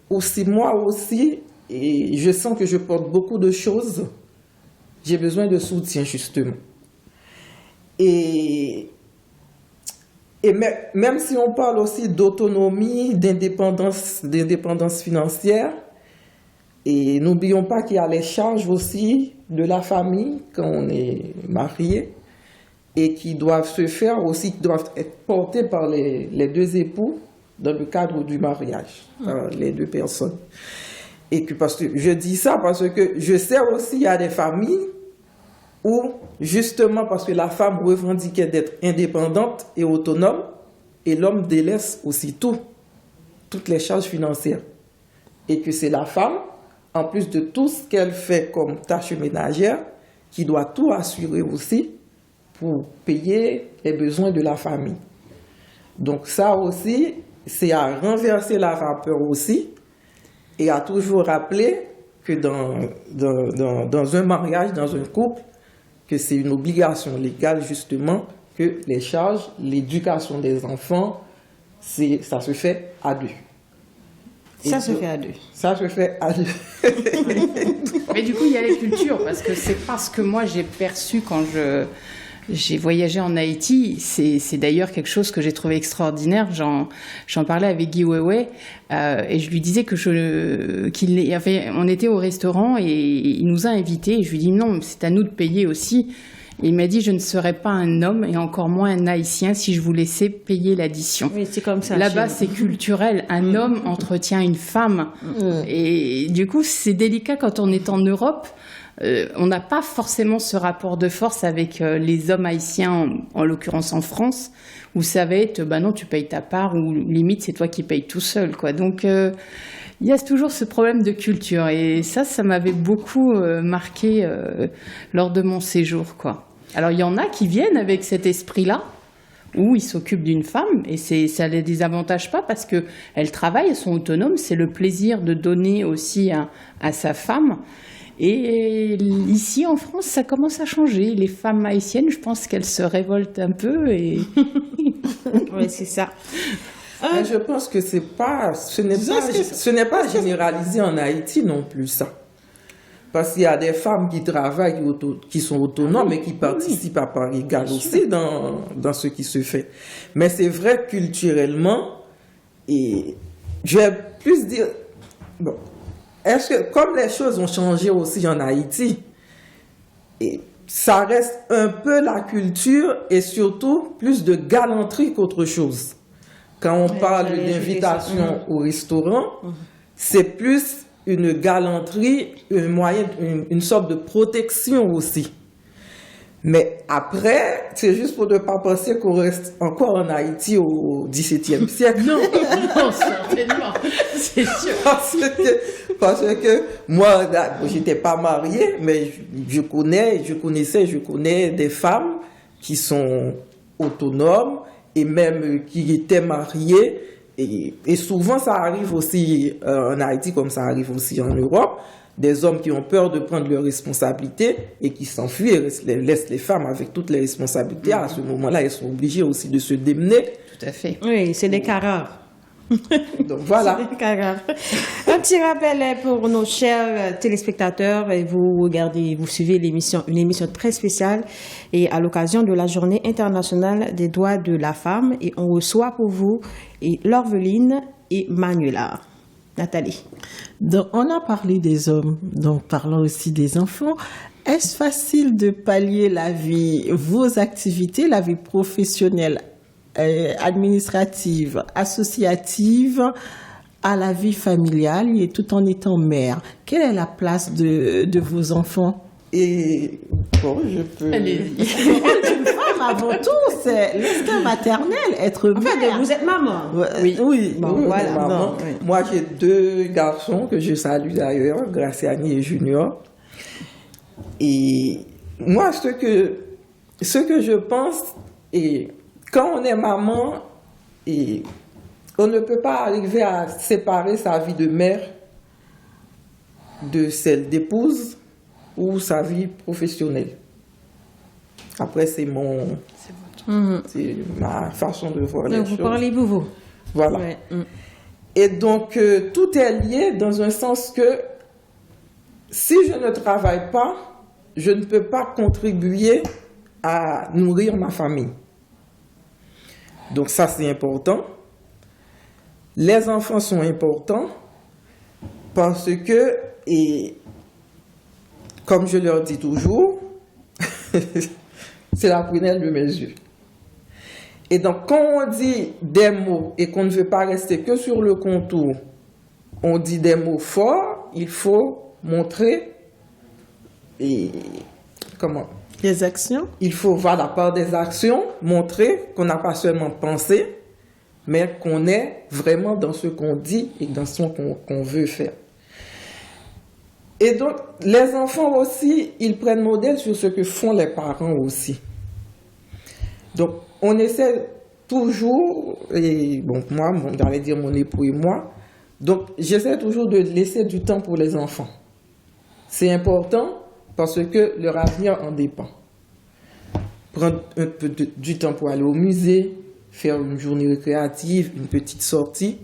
aussi moi aussi, et je sens que je porte beaucoup de choses. J'ai besoin de soutien, justement. Et même si on parle aussi d'autonomie, d'indépendance financière, et n'oublions pas qu'il y a les charges aussi de la famille quand on est marié et qui doivent se faire aussi, qui doivent être portées par les deux époux dans le cadre du mariage, par les deux personnes. Et que, parce que je dis ça parce que je sais aussi qu'il y a des familles où, justement parce que la femme revendiquait d'être indépendante et autonome, et l'homme délaisse aussi toutes les charges financières. Et que c'est la femme, en plus de tout ce qu'elle fait comme tâche ménagère, qui doit tout assurer aussi pour payer les besoins de la famille. Donc ça aussi, c'est à renverser la vapeur aussi, et à toujours rappeler que dans un mariage, dans un couple, que c'est une obligation légale justement que les charges, l'éducation des enfants, ça se fait à deux. Ça se fait à deux. Ça se fait à deux. Mais du coup, il y a les cultures, parce que c'est pas ce que moi j'ai perçu quand j'ai voyagé en Haïti. C'est d'ailleurs quelque chose que j'ai trouvé extraordinaire. J'en parlais avec Guy Wewe et je lui disais on était au restaurant et il nous a invités. Et je lui dis non, c'est à nous de payer aussi. Et il m'a dit je ne serais pas un homme et encore moins un Haïtien si je vous laissais payer l'addition. Oui, c'est comme ça. Là-bas, c'est culturel. Un homme entretient une femme. Et du coup, c'est délicat quand on est en Europe. On n'a pas forcément ce rapport de force avec les hommes haïtiens, en l'occurrence en France, où ça va être, non, tu payes ta part, ou limite, c'est toi qui payes tout seul, quoi. Donc, il y a toujours ce problème de culture. Et ça m'avait beaucoup marqué lors de mon séjour, quoi. Alors, il y en a qui viennent avec cet esprit-là, où ils s'occupent d'une femme, et ça ne les désavantage pas parce qu'elles travaillent, elles sont autonomes, c'est le plaisir de donner aussi à sa femme. Et ici, en France, ça commence à changer. Les femmes haïtiennes, je pense qu'elles se révoltent un peu. Oui, c'est ça. Je pense que ce n'est pas généralisé en Haïti non plus, ça. Parce qu'il y a des femmes qui travaillent, qui sont autonomes et qui participent à part égale aussi dans ce qui se fait. Mais c'est vrai culturellement, et je vais plus dire... Bon, est-ce que, comme les choses ont changé aussi en Haïti, et ça reste un peu la culture et surtout plus de galanterie qu'autre chose. Quand on parle d'invitation au restaurant, c'est plus une galanterie, une sorte de protection aussi. Mais après, c'est juste pour ne pas penser qu'on reste encore en Haïti au XVIIe siècle. Non, certainement, c'est sûr. Parce que moi, j'étais pas mariée, mais je connais des femmes qui sont autonomes et même qui étaient mariés. Et souvent, ça arrive aussi en Haïti comme ça arrive aussi en Europe. Des hommes qui ont peur de prendre leurs responsabilités et qui s'enfuient et laissent les femmes avec toutes les responsabilités. À ce moment-là, elles sont obligées aussi de se démener. Tout à fait. Oui, c'est des cas rares. Donc voilà. C'est des cas rares. Un petit rappel pour nos chers téléspectateurs. Et vous suivez une émission très spéciale et à l'occasion de la Journée internationale des droits de la femme. Et on reçoit pour vous Lorveline et Manuela. Nathalie. Donc, on a parlé des hommes, donc parlons aussi des enfants. Est-ce facile de pallier vos activités, la vie professionnelle, administrative, associative, à la vie familiale et tout en étant mère? Quelle est la place de vos enfants? Et bon, je peux... Allez-y. Une femme, avant tout, c'est l'instinct maternel, être mère. Enfin, vous êtes maman. Oui. Bon, Oui, voilà. maman. Bon, oui. Moi, j'ai 2 garçons que je salue d'ailleurs, Graciani et Junior. Et moi, ce que je pense, et quand on est maman, et on ne peut pas arriver à séparer sa vie de mère de celle d'épouse ou sa vie professionnelle. Après, c'est ma façon de voir les Donc, choses. vous parlez pour vous. Voilà. Ouais. Et donc, tout est lié dans un sens que si je ne travaille pas, je ne peux pas contribuer à nourrir ma famille. Donc ça, c'est important. Les enfants sont importants parce que, et comme je leur dis toujours, c'est la prunelle de mes yeux. Et donc, quand on dit des mots et qu'on ne veut pas rester que sur le contour, on dit des mots forts, il faut montrer Les actions? Il faut, voilà, par des actions, montrer qu'on n'a pas seulement pensé, mais qu'on est vraiment dans ce qu'on dit et dans ce qu'on veut faire. Et donc, les enfants aussi, ils prennent modèle sur ce que font les parents aussi. Donc, on essaie toujours, et bon, moi, j'allais dire mon époux et moi, donc j'essaie toujours de laisser du temps pour les enfants. C'est important parce que leur avenir en dépend. Prendre un peu du temps pour aller au musée, faire une journée récréative, une petite sortie.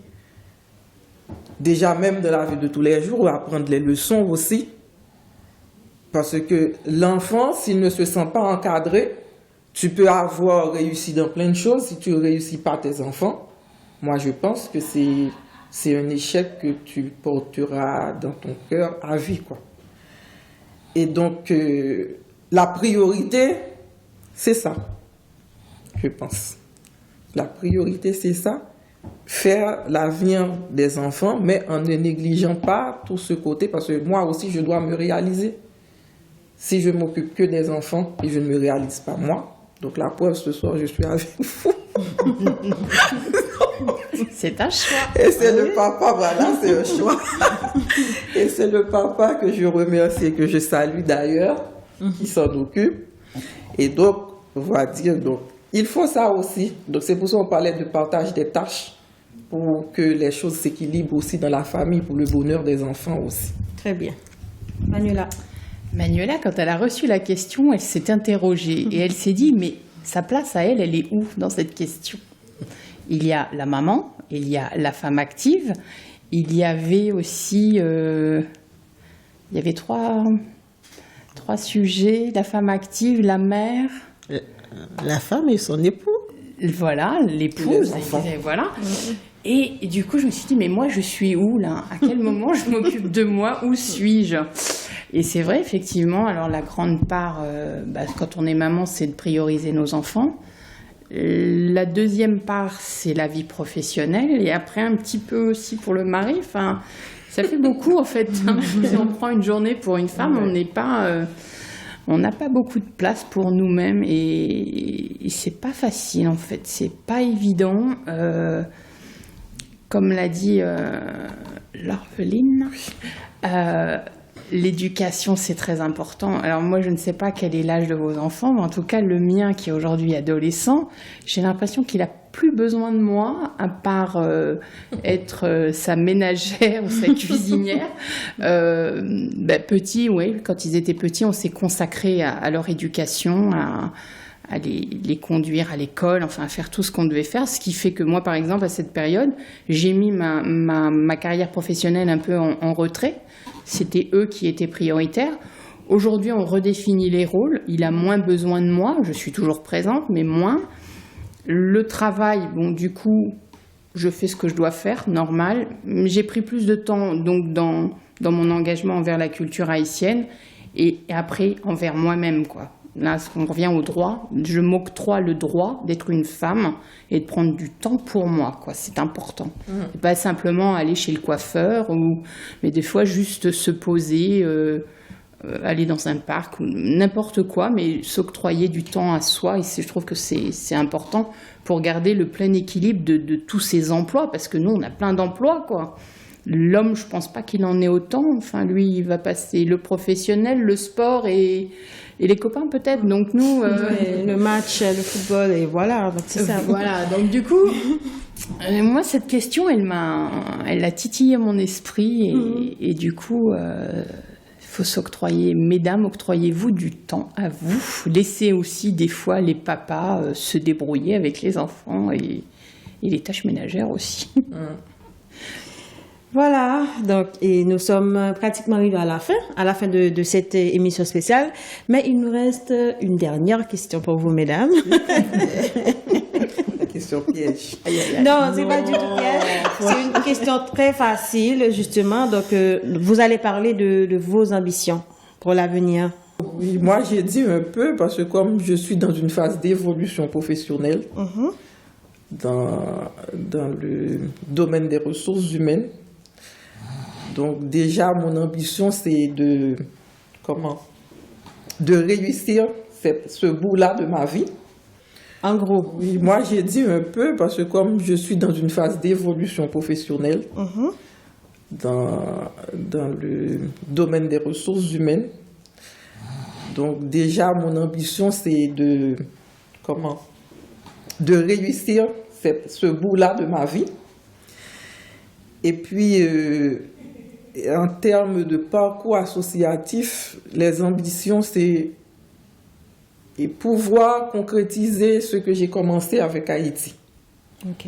Déjà, même dans la vie de tous les jours, apprendre les leçons aussi. Parce que l'enfant, s'il ne se sent pas encadré, tu peux avoir réussi dans plein de choses. Si tu ne réussis pas tes enfants, moi je pense que c'est un échec que tu porteras dans ton cœur à vie, quoi. Et donc, la priorité, c'est ça, je pense. La priorité, c'est ça. Faire l'avenir des enfants, mais en ne négligeant pas tout ce côté, parce que moi aussi, je dois me réaliser. Si je m'occupe que des enfants et je ne me réalise pas moi, donc la preuve, ce soir, je suis avec vous. C'est un choix. Et c'est le papa, voilà, c'est un choix. Et c'est le papa que je remercie et que je salue d'ailleurs, qui s'en occupe. Et donc, on va dire, donc, il faut ça aussi. Donc, c'est pour ça qu'on parlait de partage des tâches, pour que les choses s'équilibrent aussi dans la famille, pour le bonheur des enfants aussi. Très bien. Manuela. Manuela, quand elle a reçu la question, elle s'est interrogée et elle s'est dit, mais sa place à elle, elle est où dans cette question? Il y a la maman, il y a la femme active, il y avait aussi, il y avait trois sujets, la femme active, la mère. La femme et son époux. Voilà, l'épouse, voilà. Et du coup, je me suis dit, mais moi, je suis où, là? À quel moment je m'occupe de moi? Où suis-je? Et c'est vrai, effectivement, alors la grande part, quand on est maman, c'est de prioriser nos enfants. La deuxième part, c'est la vie professionnelle. Et après, un petit peu aussi pour le mari. Enfin, ça fait beaucoup, en fait. Si on prend une journée pour une femme, on n'est pas... on n'a pas beaucoup de place pour nous-mêmes et c'est pas facile, en fait. C'est pas évident. Comme l'a dit Lorveline, L'éducation, c'est très important. Alors moi, je ne sais pas quel est l'âge de vos enfants, mais en tout cas, le mien, qui est aujourd'hui adolescent, j'ai l'impression qu'il a plus besoin de moi, à part être sa ménagère ou sa cuisinière. Petit, oui, quand ils étaient petits, on s'est consacré à leur éducation, à les conduire à l'école, enfin à faire tout ce qu'on devait faire, ce qui fait que moi, par exemple, à cette période, j'ai mis ma carrière professionnelle un peu en retrait. C'était eux qui étaient prioritaires. Aujourd'hui, on redéfinit les rôles. Il a moins besoin de moi. Je suis toujours présente, mais moins. Le travail, bon, du coup, je fais ce que je dois faire, normal. J'ai pris plus de temps donc dans mon engagement envers la culture haïtienne et après envers moi-même, quoi. Là, on revient au droit. Je m'octroie le droit d'être une femme et de prendre du temps pour moi, quoi. C'est important. Et pas simplement aller chez le coiffeur, mais des fois juste se poser, aller dans un parc ou n'importe quoi, mais s'octroyer du temps à soi. Et je trouve que c'est important pour garder le plein équilibre de tous ces emplois, parce que nous, on a plein d'emplois, quoi. L'homme, je pense pas qu'il en ait autant. Enfin, lui, il va passer le professionnel, le sport et les copains peut-être. Donc nous, le match, le football, et voilà. Donc c'est ça. Voilà. Donc du coup, moi cette question, elle a titillé mon esprit et du coup, faut s'octroyer. Mesdames, octroyez-vous du temps à vous. Laissez aussi des fois les papas se débrouiller avec les enfants et les tâches ménagères aussi. Voilà, donc, et nous sommes pratiquement arrivés à la fin de cette émission spéciale, mais il nous reste une dernière question pour vous, mesdames. La question piège. Non, c'est pas du tout piège. C'est une question très facile, justement. Donc, vous allez parler de vos ambitions pour l'avenir. Oui, moi j'ai dit un peu parce que comme je suis dans une phase d'évolution professionnelle dans le domaine des ressources humaines, donc déjà mon ambition c'est de réussir ce bout-là de ma vie. En gros. Oui, moi j'ai dit un peu parce que comme je suis dans une phase d'évolution professionnelle dans le domaine des ressources humaines, donc déjà mon ambition c'est de réussir ce bout-là de ma vie. Et puis en termes de parcours associatif, les ambitions c'est pouvoir concrétiser ce que j'ai commencé avec Haïti. Ok.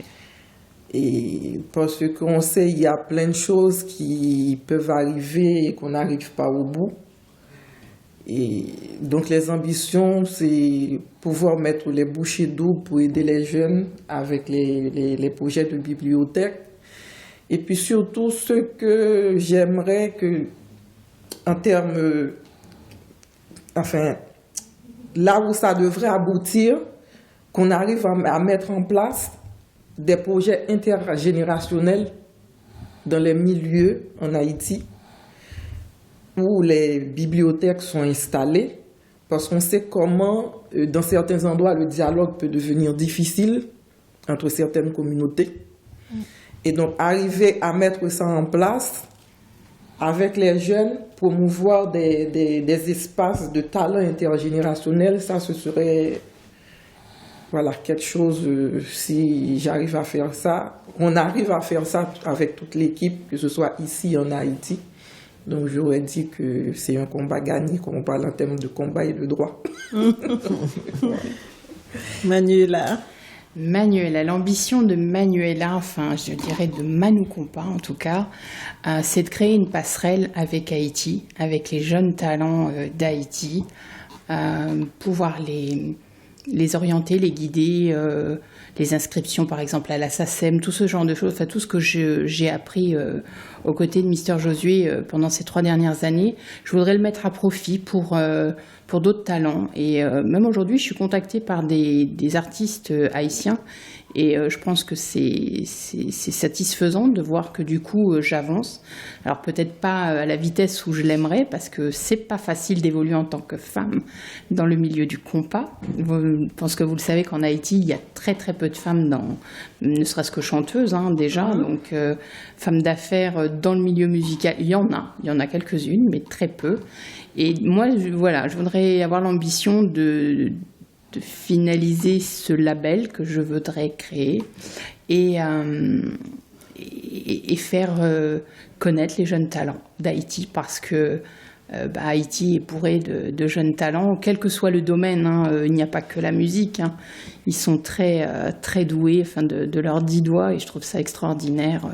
Et parce qu'on sait il y a plein de choses qui peuvent arriver et qu'on n'arrive pas au bout. Et donc les ambitions, c'est pouvoir mettre les bouchées doubles pour aider les jeunes avec les projets de bibliothèque. Et puis surtout ce que j'aimerais que, en termes, là où ça devrait aboutir, qu'on arrive à mettre en place des projets intergénérationnels dans les milieux en Haïti, où les bibliothèques sont installées, parce qu'on sait comment, dans certains endroits, le dialogue peut devenir difficile entre certaines communautés. Et donc, arriver à mettre ça en place avec les jeunes, promouvoir des espaces de talent intergénérationnel, ça, ce serait quelque chose, si j'arrive à faire ça, on arrive à faire ça avec toute l'équipe, que ce soit ici en Haïti. Donc j'aurais dit que c'est un combat gagné, quand on parle en termes de combat et de droit. Manuela, l'ambition de Manuela, enfin je dirais de Manu Compa en tout cas, c'est de créer une passerelle avec Haïti, avec les jeunes talents d'Haïti, pouvoir les orienter, les guider, les inscriptions par exemple à la SACEM, tout ce genre de choses, enfin tout ce que j'ai appris aux côtés de Mister Josué pendant ces 3 dernières années, je voudrais le mettre à profit pour pour d'autres talents. Et même aujourd'hui, je suis contactée par des artistes haïtiens. Et je pense que c'est satisfaisant de voir que du coup j'avance. Alors peut-être pas à la vitesse où je l'aimerais, parce que c'est pas facile d'évoluer en tant que femme dans le milieu du compas. Je pense que vous le savez qu'en Haïti il y a très très peu de femmes, ne serait-ce que chanteuses déjà. Donc femmes d'affaires dans le milieu musical, il y en a quelques-unes, mais très peu. Et moi je voudrais avoir l'ambition de finaliser ce label que je voudrais créer et faire connaître les jeunes talents d'Haïti, parce que Haïti est bourré de jeunes talents, quel que soit le domaine. Il n'y a pas que la musique. Ils sont très, très doués, de leurs 10 doigts, et je trouve ça extraordinaire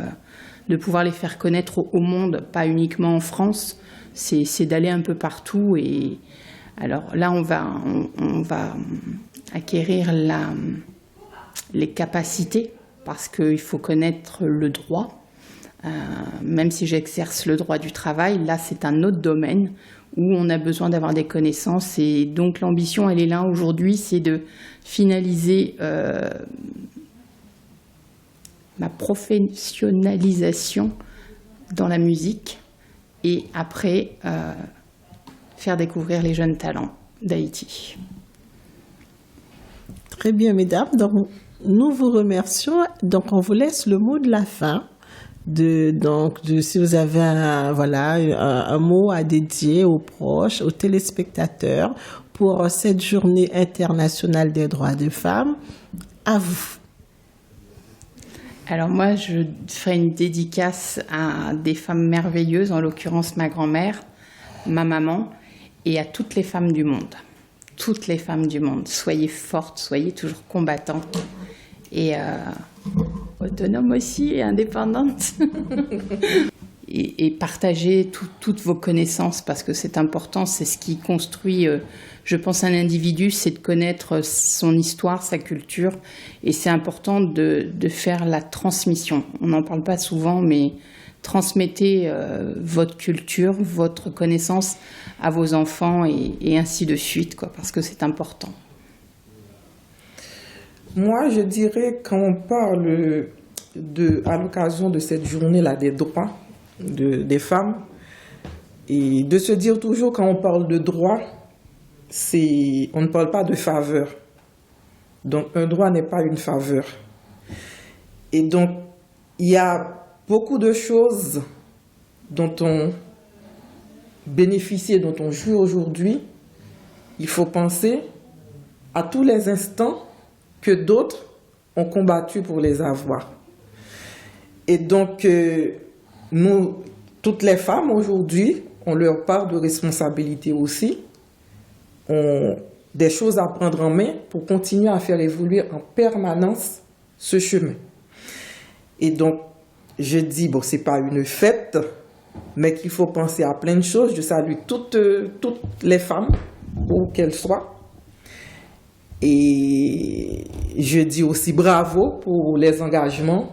de pouvoir les faire connaître au monde, pas uniquement en France. C'est d'aller un peu partout. Et alors là, on va acquérir les capacités, parce qu'il faut connaître le droit. Même si j'exerce le droit du travail, là, c'est un autre domaine où on a besoin d'avoir des connaissances. Et donc, l'ambition, elle est là aujourd'hui, c'est de finaliser ma professionnalisation dans la musique et après faire découvrir les jeunes talents d'Haïti. Très bien, mesdames. Donc, nous vous remercions. Donc, on vous laisse le mot de la fin. Si vous avez un mot à dédier aux proches, aux téléspectateurs pour cette journée internationale des droits des femmes, à vous. Alors moi, je ferai une dédicace à des femmes merveilleuses, en l'occurrence ma grand-mère, ma maman, et à toutes les femmes du monde. Toutes les femmes du monde. Soyez fortes, soyez toujours combattantes et autonomes aussi et indépendantes. et partagez toutes vos connaissances, parce que c'est important, c'est ce qui construit, je pense, un individu, c'est de connaître son histoire, sa culture, et c'est important de faire la transmission. On n'en parle pas souvent, mais transmettez votre culture, votre connaissance à vos enfants et ainsi de suite, parce que c'est important. Moi, je dirais, quand on parle à l'occasion de cette journée-là des droits des femmes, et de se dire toujours, quand on parle de droits, on ne parle pas de faveur. Donc, un droit n'est pas une faveur. Et donc, il y a beaucoup de choses dont on bénéficie, dont on jouit aujourd'hui. Il faut penser à tous les instants que d'autres ont combattu pour les avoir. Et donc, nous, toutes les femmes aujourd'hui, ont leur part de responsabilité aussi, ont des choses à prendre en main pour continuer à faire évoluer en permanence ce chemin. Et donc, je dis, bon, c'est pas une fête, mais qu'il faut penser à plein de choses. Je salue toutes les femmes, où qu'elles soient. Et je dis aussi bravo pour les engagements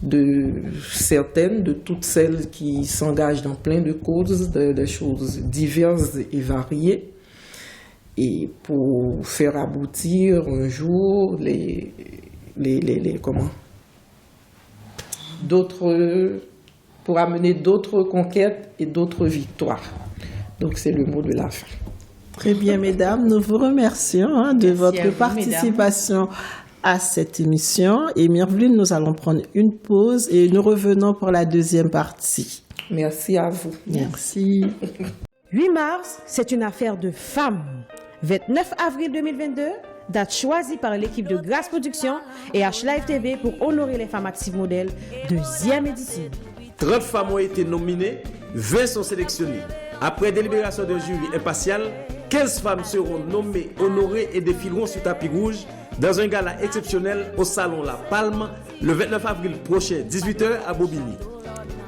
de certaines, de toutes celles qui s'engagent dans plein de causes, de choses diverses et variées, et pour faire aboutir un jour pour amener d'autres conquêtes et d'autres victoires. Donc c'est le mot de la fin. Très bien, mesdames, nous vous remercions de votre participation à cette émission. Et Myrvline, nous allons prendre une pause et nous revenons pour la deuxième partie. Merci à vous. Merci. 8 mars, c'est une affaire de femmes. 29 avril 2022, date choisie par l'équipe de Grâce Productions et H-Live TV pour honorer les femmes actives modèles, 2e édition. 30 femmes ont été nominées, 20 sont sélectionnées. Après délibération d'un jury impartial, 15 femmes seront nommées, honorées et défileront sur tapis rouge dans un gala exceptionnel au Salon La Palme le 29 avril prochain, 18h à Bobigny.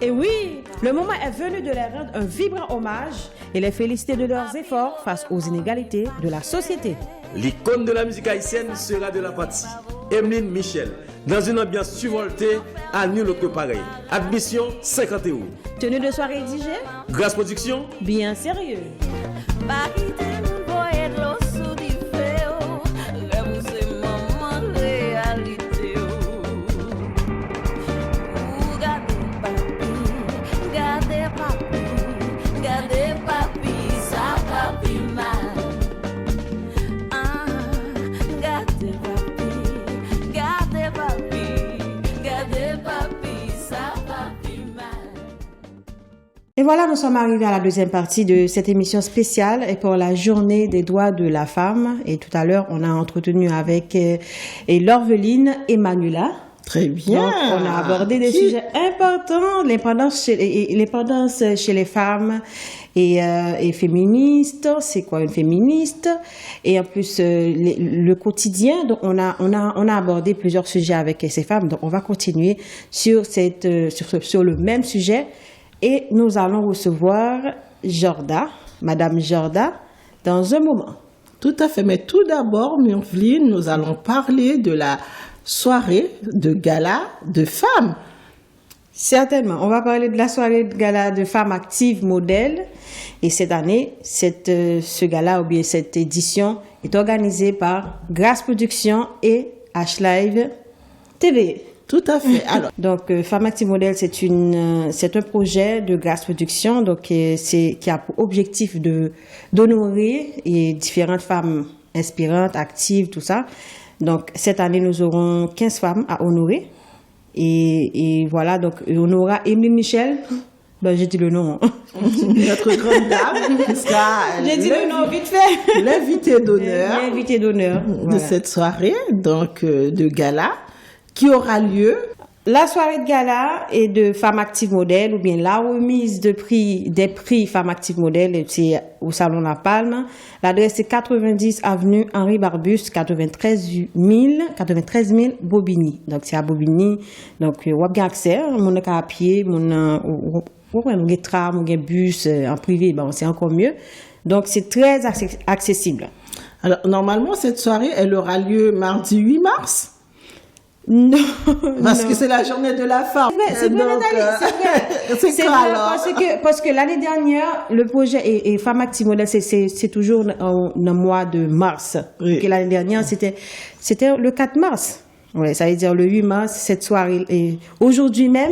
Et oui, le moment est venu de leur rendre un vibrant hommage et les féliciter de leurs efforts face aux inégalités de la société. L'icône de la musique haïtienne sera de la partie. Emeline Michel, dans une ambiance survoltée, à nul autre pareil. Admission 50 €. Tenue de soirée exigée? Grâce Production, Bien sérieux. Et voilà, nous sommes arrivés à la deuxième partie de cette émission spéciale et pour la journée des droits de la femme. Et tout à l'heure, on a entretenu avec Lorveline et Manuela. Très bien. Donc, on a abordé des sujets importants, l'indépendance chez les femmes et féministes. C'est quoi une féministe? Et en plus, le quotidien. Donc, on a abordé plusieurs sujets avec ces femmes. Donc, on va continuer sur le même sujet. Et nous allons recevoir Jorda, Madame Jorda, dans un moment. Tout à fait. Mais tout d'abord, Myrvline, nous allons parler de la soirée de gala de femmes. Certainement. On va parler de la soirée de gala de femmes actives modèles. Et cette année, ce gala ou bien cette édition est organisée par Grâce Productions et H-Live TV. Tout à fait. Alors, donc, Femmes Actives Modèles, c'est un projet de Grâce Productions, donc qui a pour objectif d'honorer différentes femmes inspirantes, actives, tout ça. Donc, cette année, nous aurons 15 femmes à honorer. Et voilà, donc, on aura Émilie Michel. Ben, j'ai dit le nom. Notre grande dame qui sera j'ai dit le nom vite fait. L'invité d'honneur. L'invité d'honneur. De cette soirée, donc, de gala, qui aura lieu. La soirée de gala est de Femmes Actives Modèles ou bien la remise des prix Femmes Actives Modèles, c'est au Salon La Palme. L'adresse est 90 avenue Henri Barbus, 93 000 Bobigny. Donc c'est à Bobigny. Donc on a accès, on a à pied, on a tram, on a bus en privé, bon c'est encore mieux. Donc c'est très accessible. Alors normalement cette soirée elle aura lieu mardi 8 mars. Non. Parce que c'est la journée de la femme. C'est vrai, c'est vrai, parce que l'année dernière, le projet et Femmes Actives Modèles, c'est toujours dans le mois de mars. Oui. Et l'année dernière, c'était le 4 mars. Ouais, ça veut dire le 8 mars, cette soirée. Et aujourd'hui même,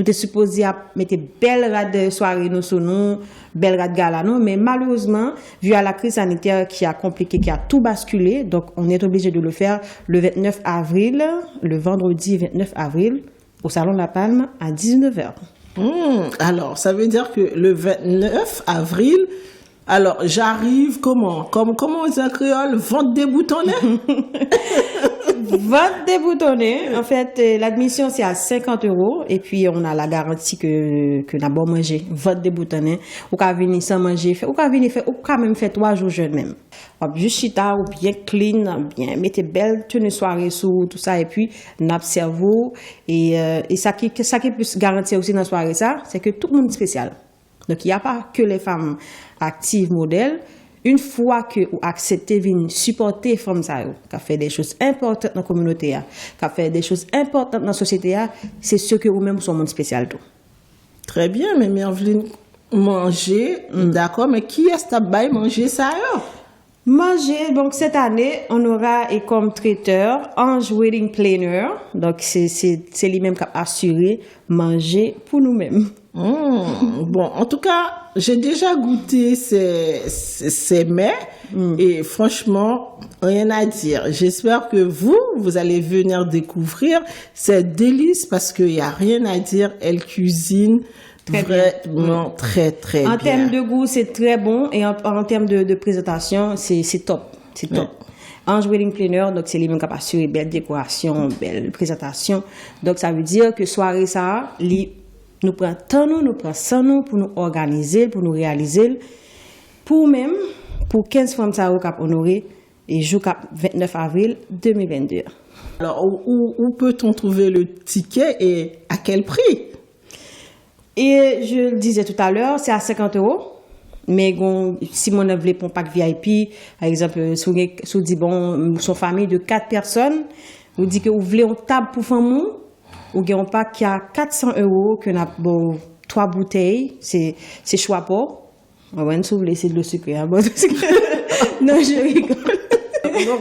nous étions supposés à mettre belle rade soirée nous sur nous, belle rade gala nous, mais malheureusement, vu à la crise sanitaire qui a compliqué, qui a tout basculé, donc on est obligé de le faire le 29 avril, le vendredi 29 avril, au Salon La Palme à 19h. Alors, ça veut dire que le 29 avril, alors j'arrive comment? Comme on dit en créole, vente déboutonnée? Vente déboutonnée. En fait, l'admission, c'est à 50 € et puis on a la garantie que n'a bon manger. Vente déboutonnée. Ou qu'à venir sans manger, ou qu'à venir faire, ou quand même faire 3 jours jeûne même. Juste chita ou bien clean, bien mettez belle tenue soirée sous tout ça et puis n'a cerveau et ça qui peut garantir aussi dans la soirée ça, c'est que tout le monde est spécial. Donc il n'y a pas que les femmes actives modèles. Une fois que vous acceptez de supporter les femmes qui fait des choses importantes dans la communauté, qui fait des choses importantes dans la société, c'est ce que vous-même sont monde spécial tout. Très bien, mais Myrvline, manger, d'accord, mais qui est-ce qui va manger ça? Manger, donc cette année, on aura et comme traiteur Ange Wedding Planner. Donc c'est lui-même qui a assuré manger pour nous-mêmes. Bon, en tout cas, j'ai déjà goûté ces mets et franchement, rien à dire. J'espère que vous allez venir découvrir ces délices parce qu'il n'y a rien à dire. Elle cuisine vraiment très, très bien. En termes de goût, c'est très bon et en termes de présentation, c'est top. C'est top. Ange Wedding Planner, donc c'est lui-même qui a assuré belle décoration, belle présentation. Donc ça veut dire que soirée ça, nous prenons temps, nous prenons ça pour nous organiser, pour nous réaliser. Pour 15 femmes ça au cap honoré et jour 29 avril 2022. Alors, où peut-on trouver le ticket et à quel prix? Et je le disais tout à l'heure, c'est à 50 €. Mais si mon veut pour pack VIP, par exemple, si vous dites bon, son famille de 4 personnes, vous dites que vous voulez une table pour famille, ou un pack qui a 400 €, que n'a bon 3 bouteilles, c'est choix pas. On va nous laisser de l'eau sucrée. Non, je rigole.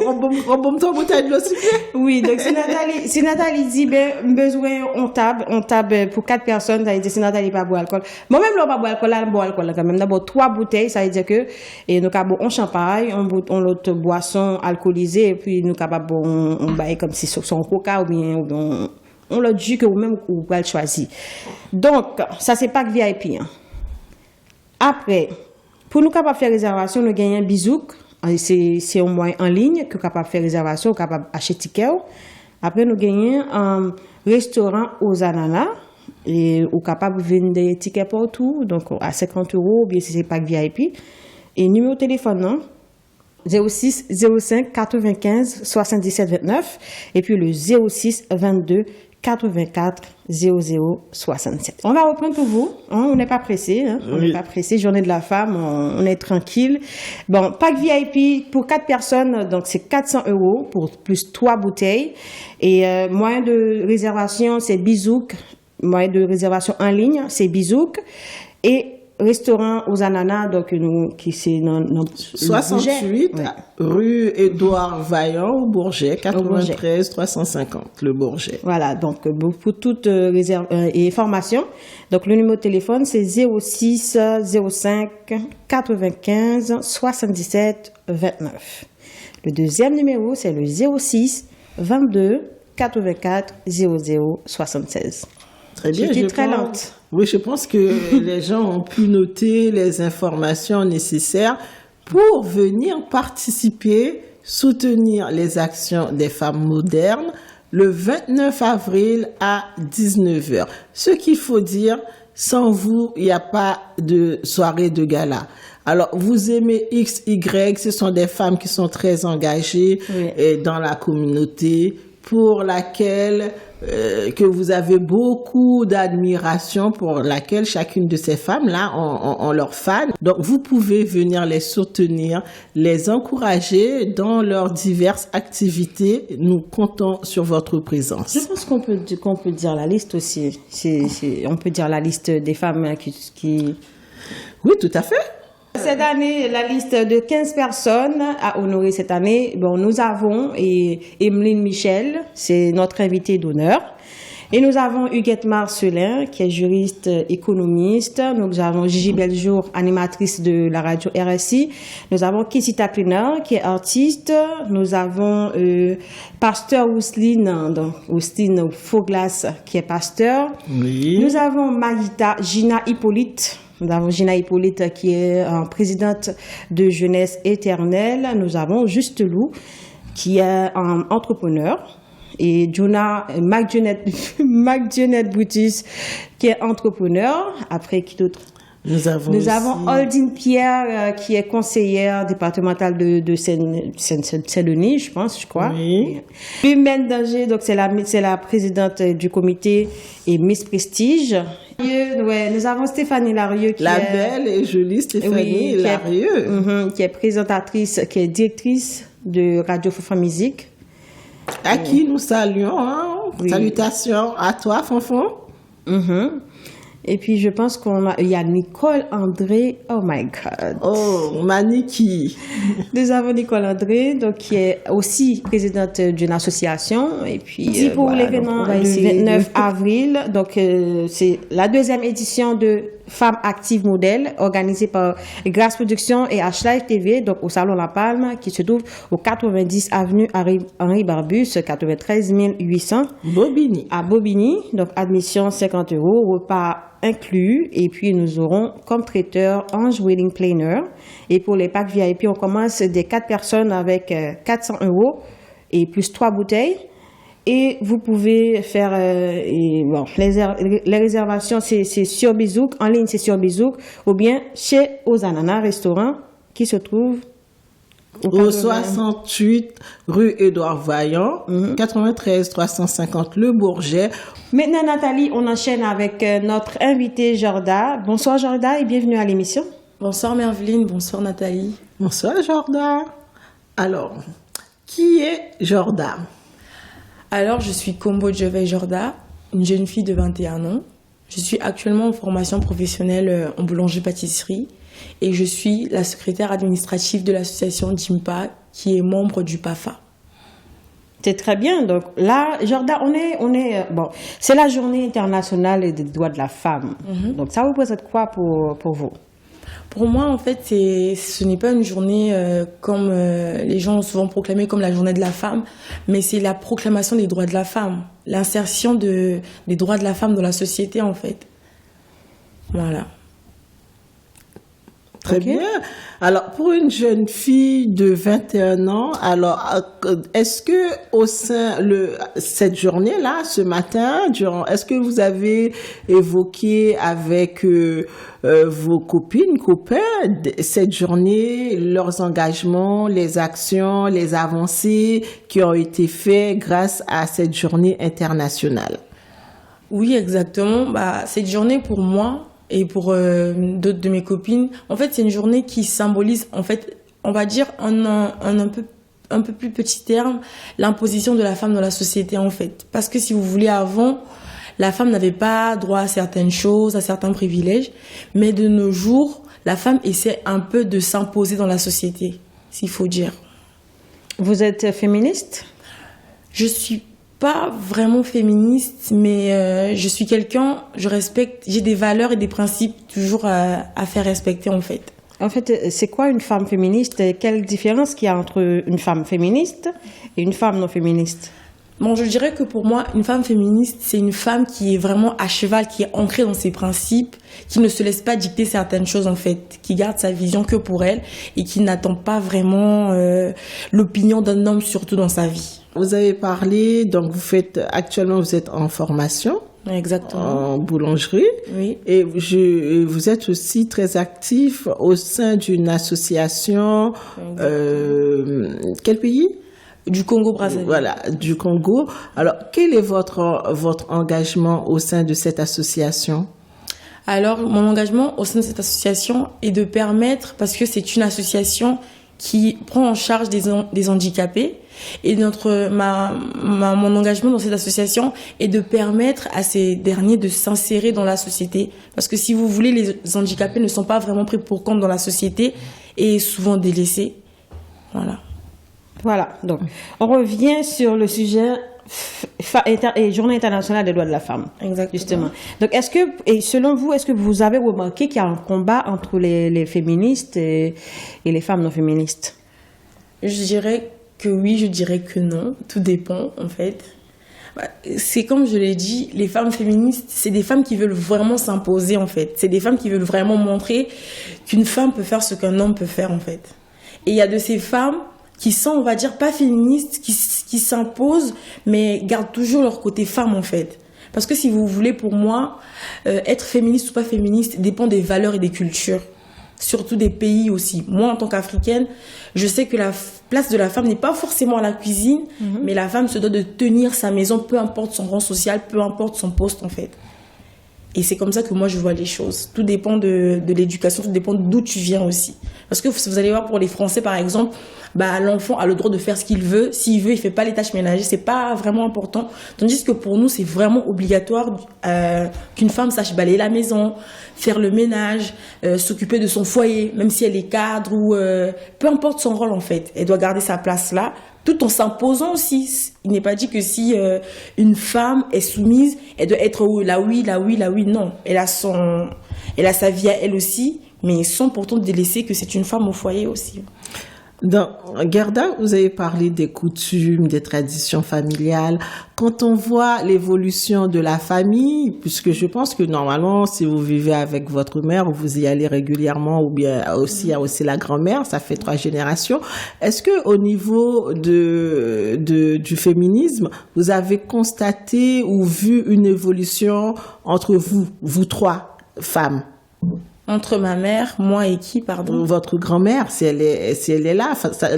On bombe ton bouteille de l'eau sucrée. Oui, donc si Nathalie dit ben besoin on table pour 4 personnes, ça veut dire si Nathalie pas boire alcool. Moi-même là pas boire alcool, là boire alcool quand même. D'abord 3 bouteilles, ça veut dire que et nous capable on champagne, on l'autre boisson alcoolisée et puis nous capable on baille comme si son coca ou bien on l'autre jus que vous même vous pouvez choisir. Donc ça c'est pas que VIP hein. Après, pour nous capables de faire réservation, nous gagnons un bisouk. C'est au moins en ligne que nous capable de faire réservation, capable d'acheter ticket. Après, nous gagnons un restaurant aux ananas. Et ou capable de vendre des tickets partout, donc à 50 €, ou bien si c'est pas VIP. Et numéro de téléphone, non? 06 05 95 77 29 et puis le 06 22 84 00 67. On va reprendre pour vous, hein, on n'est pas pressé, hein, on n'est pas pressé, journée de la femme, on est tranquille. Bon, pack VIP pour 4 personnes, donc c'est 400 € pour plus 3 bouteilles. Et moyen de réservation, c'est Bizouk. Moyen de réservation en ligne, c'est Bizouk. Et restaurant aux ananas, donc qui c'est dans 68 ouais. Rue Édouard Vaillant au Bourget, 93 350 le Bourget. Voilà, donc pour toute réserve et information, donc le numéro de téléphone c'est 06 05 95 77 29. Le deuxième numéro c'est le 06 22 84 00 76. Très bien. J'étais très lente. Oui, je pense que les gens ont pu noter les informations nécessaires pour venir participer, soutenir les actions des femmes modernes le 29 avril à 19h. Ce qu'il faut dire, sans vous, il n'y a pas de soirée de gala. Alors, vous aimez X, Y, ce sont des femmes qui sont très engagées dans la communauté, pour laquelle que vous avez beaucoup d'admiration, pour laquelle chacune de ces femmes-là ont leurs fans. Donc, vous pouvez venir les soutenir, les encourager dans leurs diverses activités. Nous comptons sur votre présence. Je pense qu'on peut dire la liste aussi. On peut dire la liste des femmes qui... Oui, tout à fait. Cette année, la liste de 15 personnes à honorer cette année, bon, nous avons Emeline Michel, c'est notre invitée d'honneur. Et nous avons Huguette Marcelin, qui est juriste économiste. Nous avons Gigi Beljour, animatrice de la radio RSI. Nous avons Kissita Cleaner, qui est artiste. Nous avons Pasteur Ousline Foglas, qui est pasteur. Oui. Nous avons Gina Hippolyte. Nous avons Gina Hippolyte qui est présidente de Jeunesse Éternelle. Nous avons Juste Lou qui est un entrepreneur. Et McJonet Boutis qui est entrepreneur. Après, qui d'autre? Nous avons Aldine Pierre qui est conseillère départementale de Saint-Denis, je crois. Oui. Humaine Danger, donc c'est la présidente du comité et Miss Prestige. Ouais, nous avons Stéphanie Larieux qui est belle et jolie Stéphanie Larieux, qui est présentatrice, qui est directrice de Radio Fonfon Musique. À qui nous saluons, hein? Oui. Salutations à toi, Fonfon. Et puis, je pense il y a Nicole André. Oh my God. Oh, Maniki. Nous avons Nicole André, donc, qui est aussi présidente d'une association. Et puis, pour l'événement du 29 avril, donc, c'est la deuxième édition de Femmes Actives Modèles, organisée par Grâce Productions et H-Live TV, donc, au Salon La Palme, qui se trouve au 90 avenue Henri Barbus, 93 800. Bobigny. À Bobigny. Donc, admission 50 €, repas inclus, et puis nous aurons comme traiteur Ange Wedding Planner. Et pour les packs VIP, on commence des 4 personnes avec 400 € et plus 3 bouteilles. Et vous pouvez faire les réservations, c'est sur Bizouk, en ligne c'est sur Bizouk, ou bien chez Aux Ananas Restaurant qui se trouve au 68 rue Édouard Vaillant, 93 350 Le Bourget. Maintenant, Nathalie, on enchaîne avec notre invité Jorda. Bonsoir Jorda et bienvenue à l'émission. Bonsoir Merveline, bonsoir Nathalie. Bonsoir Jorda. Alors, qui est Jorda? Alors, je suis Kombo Jove Jorda, une jeune fille de 21 ans. Je suis actuellement en formation professionnelle en boulangerie-pâtisserie et je suis la secrétaire administrative de l'association Jimpa qui est membre du PAFA. C'est très bien. Donc là, Jorda, bon, c'est la journée internationale des droits de la femme. Donc ça représente quoi pour vous? Pour moi, en fait, ce n'est pas une journée comme les gens ont souvent proclamé comme la journée de la femme, mais c'est la proclamation des droits de la femme, l'insertion des droits de la femme dans la société, en fait. Voilà. Très bien. Alors, pour une jeune fille de 21 ans, alors, est-ce que au sein cette journée-là, ce matin, est-ce que vous avez évoqué avec vos copines, copains, cette journée, leurs engagements, les actions, les avancées qui ont été faites grâce à cette journée internationale? Oui, exactement. Cette journée, pour moi, et pour d'autres de mes copines, en fait, c'est une journée qui symbolise, en fait, on va dire en un peu plus petit terme, l'imposition de la femme dans la société, en fait. Parce que si vous voulez, avant, la femme n'avait pas droit à certaines choses, à certains privilèges, mais de nos jours, la femme essaie un peu de s'imposer dans la société, s'il faut dire. Vous êtes féministe? Je suis pas vraiment féministe, mais je suis quelqu'un, je respecte, j'ai des valeurs et des principes toujours à faire respecter, en fait. En fait, c'est quoi une femme féministe? Quelle différence qu'il y a entre une femme féministe et une femme non féministe? Bon, je dirais que pour moi, une femme féministe, c'est une femme qui est vraiment à cheval, qui est ancrée dans ses principes, qui ne se laisse pas dicter certaines choses, en fait, qui garde sa vision que pour elle et qui n'attend pas vraiment l'opinion d'un homme, surtout dans sa vie. Vous avez parlé, donc actuellement vous êtes en formation. Exactement. En boulangerie. Oui. Et vous êtes aussi très actif au sein d'une association, quel pays? Du Congo-Brazzaville. Voilà, du Congo. Alors, quel est votre engagement au sein de cette association? Alors, mon engagement au sein de cette association est de permettre, parce que c'est une association qui prend en charge des handicapés, et mon engagement dans cette association est de permettre à ces derniers de s'insérer dans la société. Parce que si vous voulez, les handicapés ne sont pas vraiment pris pour compte dans la société et souvent délaissés. Voilà. Voilà, donc on revient sur le sujet Journée internationale des droits de la femme. Exactement. Justement. Donc, selon vous, est-ce que vous avez remarqué qu'il y a un combat entre les féministes et les femmes non féministes? Je dirais que oui, je dirais que non. Tout dépend, en fait. C'est comme je l'ai dit, les femmes féministes, c'est des femmes qui veulent vraiment s'imposer, en fait. C'est des femmes qui veulent vraiment montrer qu'une femme peut faire ce qu'un homme peut faire, en fait. Et il y a de ces femmes qui sont, on va dire, pas féministes, qui s'imposent, mais gardent toujours leur côté femme, en fait. Parce que si vous voulez, pour moi, être féministe ou pas féministe dépend des valeurs et des cultures. Surtout des pays aussi. Moi, en tant qu'Africaine, je sais que la place de la femme n'est pas forcément à la cuisine, mais la femme se doit de tenir sa maison, peu importe son rang social, peu importe son poste, en fait. Et c'est comme ça que moi, je vois les choses. Tout dépend de l'éducation, tout dépend d'où tu viens aussi. Parce que vous allez voir, pour les Français, par exemple, l'enfant a le droit de faire ce qu'il veut. S'il veut, il fait pas les tâches ménagères. C'est pas vraiment important. Tandis que pour nous, c'est vraiment obligatoire qu'une femme sache balayer la maison, faire le ménage, s'occuper de son foyer, même si elle est cadre ou peu importe son rôle, en fait. Elle doit garder sa place là, tout en s'imposant aussi. Il n'est pas dit que si une femme est soumise, elle doit être la oui. Non, elle a sa vie à elle aussi, mais sans pourtant délaisser que c'est une femme au foyer aussi. Dans Gerda, vous avez parlé des coutumes, des traditions familiales. Quand on voit l'évolution de la famille, puisque je pense que normalement, si vous vivez avec votre mère, vous y allez régulièrement, ou bien aussi, il y a aussi la grand-mère, ça fait 3 générations. Est-ce que au niveau du féminisme, vous avez constaté ou vu une évolution entre vous 3 femmes? Entre ma mère, moi et qui, pardon? Votre grand-mère, si elle est là.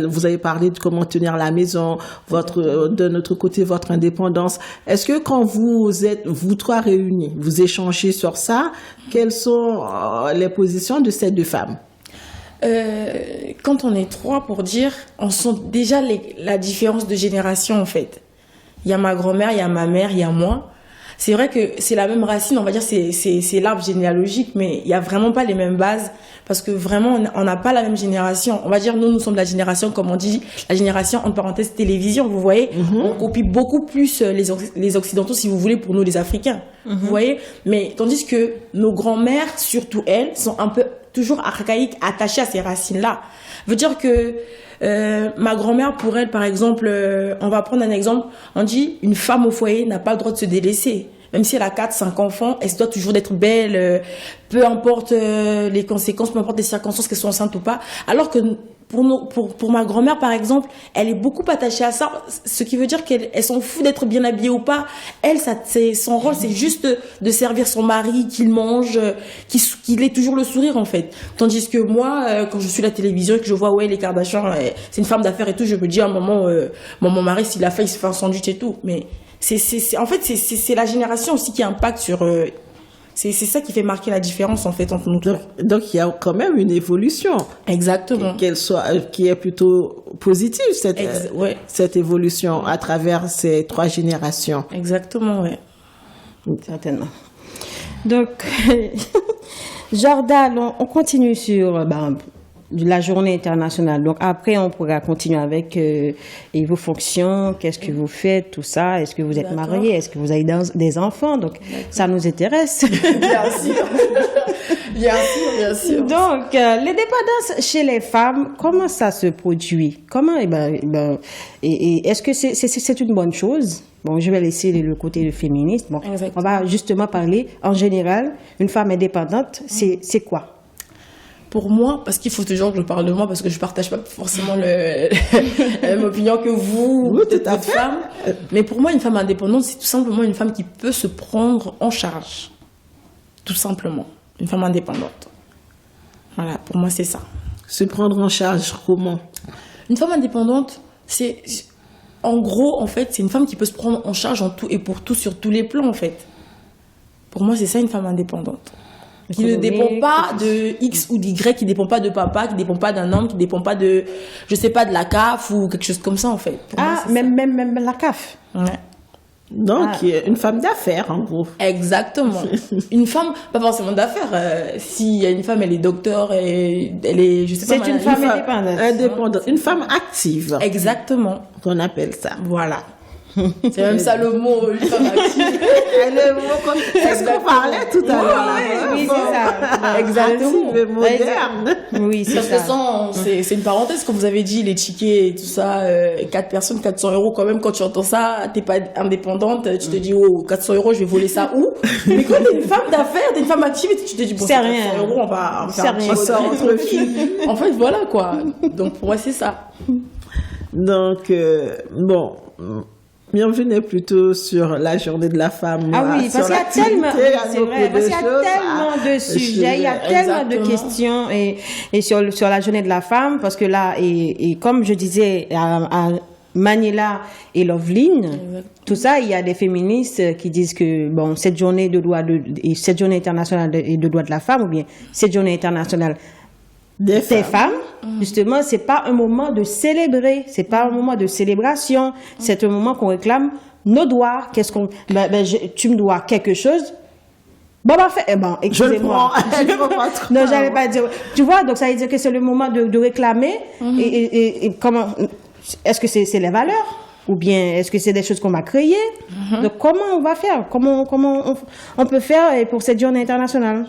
Vous avez parlé de comment tenir la maison, de notre côté, votre indépendance. Est-ce que quand vous êtes, vous 3 réunis, vous échangez sur ça, quelles sont les positions de ces 2 femmes? Quand on est 3, pour dire, on sent déjà la différence de génération, en fait. Il y a ma grand-mère, il y a ma mère, il y a moi. C'est vrai que c'est la même racine, on va dire, c'est l'arbre généalogique, mais il n'y a vraiment pas les mêmes bases, parce que vraiment, on n'a pas la même génération. On va dire, nous sommes de la génération, comme on dit, la génération, entre parenthèses, télévision, vous voyez, on copie beaucoup plus les Occidentaux, si vous voulez, pour nous, les Africains, vous voyez. Mais tandis que nos grands-mères, surtout elles, sont un peu toujours archaïques, attachées à ces racines-là. Veut dire que ma grand-mère, pour elle, par exemple, on va prendre un exemple, on dit une femme au foyer n'a pas le droit de se délaisser. même si elle a 4-5 enfants, elle se doit toujours d'être belle, peu importe les conséquences, peu importe les circonstances, qu'elle soit enceinte ou pas. Alors que pour ma grand-mère, par exemple, elle est beaucoup attachée à ça, ce qui veut dire qu'elle s'en fout d'être bien habillée ou pas. Elle, son rôle, c'est juste de servir son mari, qu'il mange, qu'il ait toujours le sourire, en fait. Tandis que moi, quand je suis à la télévision et que je vois, ouais, les Kardashians, c'est une femme d'affaires et tout, je me dis à un moment, mon mari, s'il a faim, il se fait un sandwich et tout. Mais en fait, c'est la génération aussi qui impacte sur... c'est ça qui fait marquer la différence, en fait, entre nous trois. Donc, il y a quand même une évolution. Exactement. Qui est plutôt positive, cette évolution à travers ces 3 générations. Exactement, oui. Certainement. Donc, Jorda, on continue sur la journée internationale. Donc, après, on pourra continuer avec et vos fonctions, qu'est-ce que vous faites, tout ça. Est-ce que vous êtes marié? Est-ce que vous avez des enfants? Donc, ça nous intéresse. Bien sûr. Bien sûr. Donc, l'indépendance chez les femmes, comment ça se produit? Comment, est-ce que c'est une bonne chose? Bon, je vais laisser le côté féministe. Bon, on va justement parler, en général, une femme indépendante, c'est quoi? Pour moi, parce qu'il faut toujours que je parle de moi, parce que je partage pas forcément la même opinion que vous, tout à fait. Femme. Mais pour moi, une femme indépendante, c'est tout simplement une femme qui peut se prendre en charge. Tout simplement. Une femme indépendante. Voilà, pour moi, c'est ça. Se prendre en charge, comment? Une femme indépendante, en gros, en fait, c'est une femme qui peut se prendre en charge en tout et pour tout, sur tous les plans, en fait. Pour moi, c'est ça, une femme indépendante. Qui ne dépend pas de X ou d'Y, qui ne dépend pas de papa, qui ne dépend pas d'un homme, qui ne dépend pas de, je sais pas, de la CAF ou quelque chose comme ça, en fait. Pour moi, même la CAF. Ouais. Donc, une femme d'affaires, en gros. Exactement. Une femme, pas forcément d'affaires. S'il y a une femme, elle est docteur, et elle est, je sais pas. C'est une femme indépendante. Une femme active. Exactement. Qu'on appelle ça. Voilà. C'est même ça le mot, une femme active. C'est ce qu'on parlait tout à l'heure. Oui, c'est ça. Exactement. Moderne. Oui, c'est ça. C'est une parenthèse, comme vous avez dit, les tickets et tout ça, 4 personnes, 400 € quand même, quand tu entends ça, t'es pas indépendante, tu te dis, oh, 400 €, je vais voler ça où? Mais quand t'es une femme d'affaires, t'es une femme active, tu te dis, bon, c'est rien. 400 €, on va faire un petit sort entre filles. En fait, voilà, quoi. Donc, pour moi, c'est ça. Donc, bon... Bienvenue est plutôt sur la journée de la femme. Ah oui, parce qu'il y a tellement, c'est vrai, parce qu'il y a tellement de sujets, il y a tellement de questions et sur la journée de la femme, parce que là, et comme je disais à Manila et Loveline, tout ça, il y a des féministes qui disent que bon, cette journée internationale de droits de la femme, ou bien cette journée internationale des femmes, justement, c'est pas un moment de célébrer, c'est pas un moment de célébration, c'est un moment qu'on réclame nos droits. Qu'est-ce qu'on, tu me dois quelque chose. Bon, excusez-moi. Non, j'allais pas dire. Tu vois, donc ça veut dire que c'est le moment de réclamer et comment, est-ce que c'est les valeurs? Ou bien est-ce que c'est des choses qu'on va créer? Donc comment on va faire? Comment on peut faire pour cette journée internationale?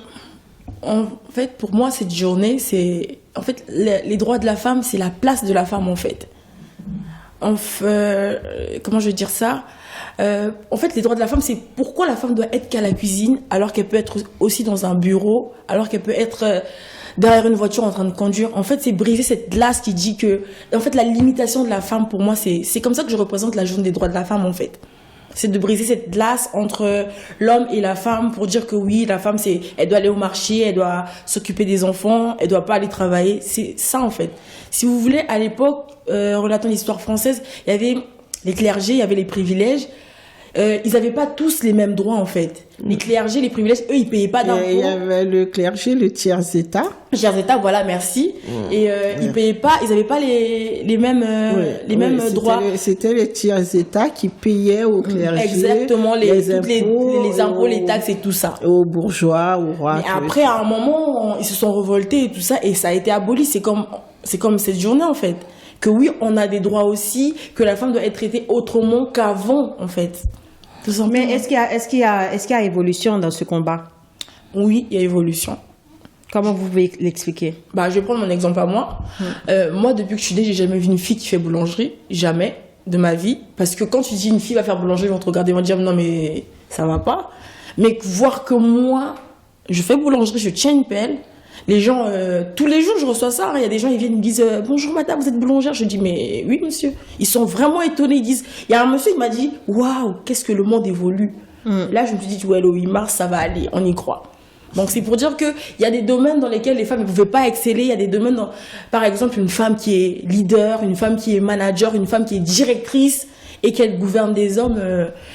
En fait, pour moi, cette journée, c'est... En fait, les droits de la femme, c'est la place de la femme, en fait. Comment je vais dire ça? En fait, les droits de la femme, c'est pourquoi la femme doit être qu'à la cuisine, alors qu'elle peut être aussi dans un bureau, alors qu'elle peut être derrière une voiture en train de conduire. En fait, c'est briser cette glace qui dit que... En fait, la limitation de la femme, pour moi, c'est comme ça que je représente la journée des droits de la femme, en fait. C'est de briser cette glace entre l'homme et la femme pour dire que oui, la femme, elle doit aller au marché, elle doit s'occuper des enfants, elle doit pas aller travailler. C'est ça, en fait. Si vous voulez, à l'époque, relatant l'histoire française, il y avait les clergés, il y avait les privilèges. Ils n'avaient pas tous les mêmes droits, en fait. Les clergés, les privilèges, eux, ils payaient pas d'impôts. Il y avait le clergé, le tiers-état. Tiers-état, voilà, merci. Et ils payaient pas, ils n'avaient pas les mêmes, droits. C'était les tiers-états qui payaient aux clergés. Exactement, les impôts, les taxes et tout ça. Aux bourgeois, aux rois. Mais après, à un moment, ils se sont révoltés et tout ça, et ça a été aboli. C'est comme cette journée, en fait. Que oui, on a des droits aussi, que la femme doit être traitée autrement qu'avant, en fait. Mais est-ce qu'il y a évolution dans ce combat? Oui, il y a évolution. Comment vous pouvez l'expliquer? Je vais prendre mon exemple à moi. Moi, depuis que je suis née, j'ai jamais vu une fille qui fait boulangerie. Jamais de ma vie. Parce que quand tu dis une fille va faire boulangerie, ils vont te regarder, ils vont te dire non mais ça va pas. Mais voir que moi, je fais boulangerie, je tiens une pelle. Les gens, tous les jours, je reçois ça. Il y a des gens, ils viennent, ils me disent bonjour madame, vous êtes boulangère? Je dis mais oui monsieur. Ils sont vraiment étonnés. Ils disent, il y a un monsieur qui m'a dit waouh, qu'est-ce que le monde évolue. Là, je me suis dit ouais, le 8 mars, ça va aller, on y croit. Donc c'est pour dire qu'il y a des domaines dans lesquels les femmes ne pouvaient pas exceller. Il y a des domaines, par exemple, une femme qui est leader, une femme qui est manager, une femme qui est directrice et qu'elle gouverne des hommes.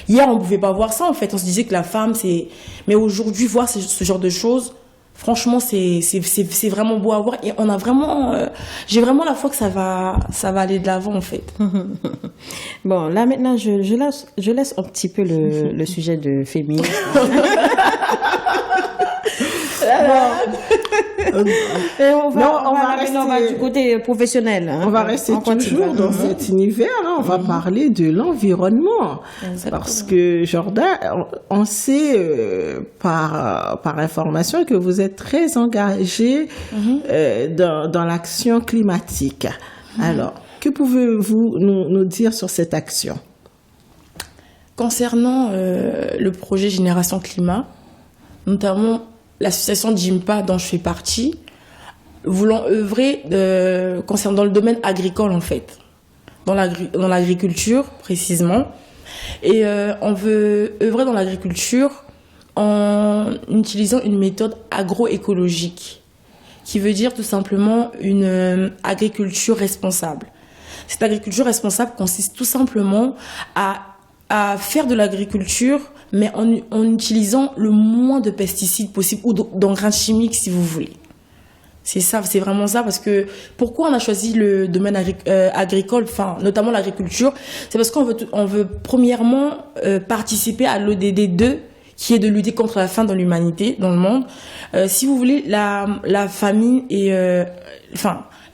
Hier, on ne pouvait pas voir ça en fait. On se disait que la femme, c'est... Mais aujourd'hui, voir ce genre de choses, franchement, c'est vraiment beau à voir. Et on a vraiment... j'ai vraiment la foi que ça va aller de l'avant en fait. Bon, là maintenant, je laisse un petit peu le sujet de féminisme. Et on va rester du côté professionnel. On va rester toujours dans cet univers. On va parler de l'environnement. Parce que, Jordan, on sait par information que vous êtes très engagé dans l'action climatique. Alors, que pouvez-vous nous dire sur cette action? Concernant le projet Génération Climat, notamment l'association Jimpa dont je fais partie, voulant œuvrer concernant le domaine agricole en fait, dans l'agriculture précisément. Et on veut œuvrer dans l'agriculture en utilisant une méthode agroécologique, qui veut dire tout simplement une agriculture responsable. Cette agriculture responsable consiste tout simplement à faire de l'agriculture, mais en utilisant le moins de pesticides possible ou d'engrais chimiques si vous voulez. C'est ça, c'est vraiment ça, parce que pourquoi on a choisi le domaine agricole, enfin notamment l'agriculture, c'est parce qu'on veut premièrement participer à l'ODD 2, qui est de lutter contre la faim dans l'humanité, dans le monde. Si vous voulez, la famine et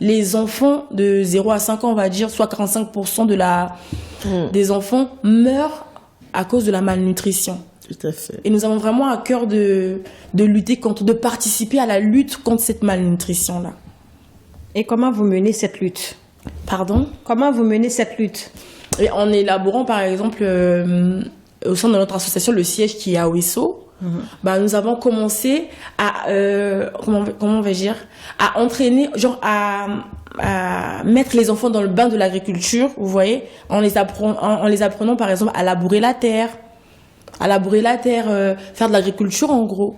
les enfants de 0 à 5 ans, on va dire, soit 45% des enfants meurent à cause de la malnutrition. Tout à fait. Et nous avons vraiment à cœur de lutter de participer à la lutte contre cette malnutrition-là. Et comment vous menez cette lutte? Pardon? Comment vous menez cette lutte? Et en élaborant, par exemple, au sein de notre association, le siège qui est à Ouesso, nous avons commencé à, comment on va dire, à entraîner, genre à mettre les enfants dans le bain de l'agriculture, vous voyez, en les apprenant par exemple à labourer la terre, faire de l'agriculture en gros.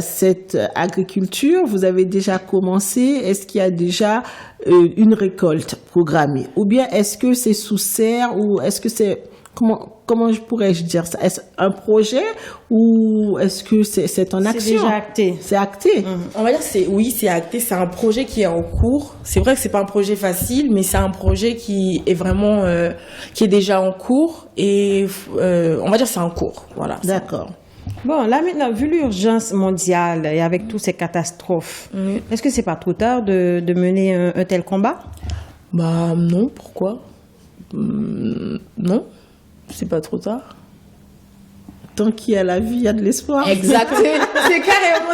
Cette agriculture, vous avez déjà commencé, est-ce qu'il y a déjà une récolte programmée? Ou bien est-ce que c'est sous serre, ou est-ce que c'est... Comment pourrais-je dire ça? Est-ce un projet ou est-ce que c'est en action? C'est déjà acté. C'est acté. On va dire c'est acté. C'est un projet qui est en cours. C'est vrai que c'est pas un projet facile, mais c'est un projet qui est vraiment qui est déjà en cours et on va dire c'est en cours. Voilà. D'accord. Bon, là maintenant, vu l'urgence mondiale et avec toutes ces catastrophes, est-ce que c'est pas trop tard de mener un tel combat? Bah non, pourquoi? Non. C'est pas trop tard. Tant qu'il y a la vie, il y a de l'espoir. Exact. C'est carrément,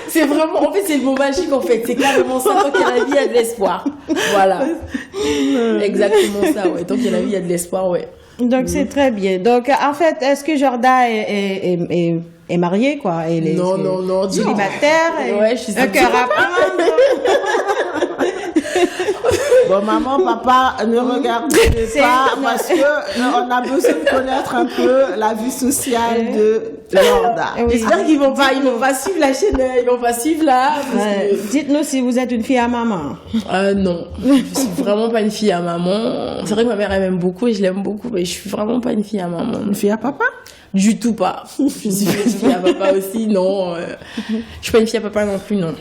c'est vraiment, en fait, c'est le mot magique, en fait. C'est carrément ça. Tant qu'il y a la vie, il y a de l'espoir. Voilà. Exactement ça, ouais. Tant qu'il y a la vie, il y a de l'espoir, ouais. Donc, c'est très bien. Donc, en fait, est-ce que Jordan est marié, quoi? Non. Célibataire? Ouais, je suis un cœur à prendre. Bon, maman, papa, ne regardez pas parce que on a besoin de connaître un peu la vie sociale de Jordan. J'espère qu'ils vont pas suivre la chaîne, ils vont pas suivre là. Dites-nous si vous êtes une fille à maman. Non, je suis vraiment pas une fille à maman. C'est vrai que ma mère elle m'aime beaucoup et je l'aime beaucoup, mais je suis vraiment pas une fille à maman. Une fille à papa? Du tout pas. Je suis une fille à papa aussi, non. Je suis pas une fille à papa non plus, non.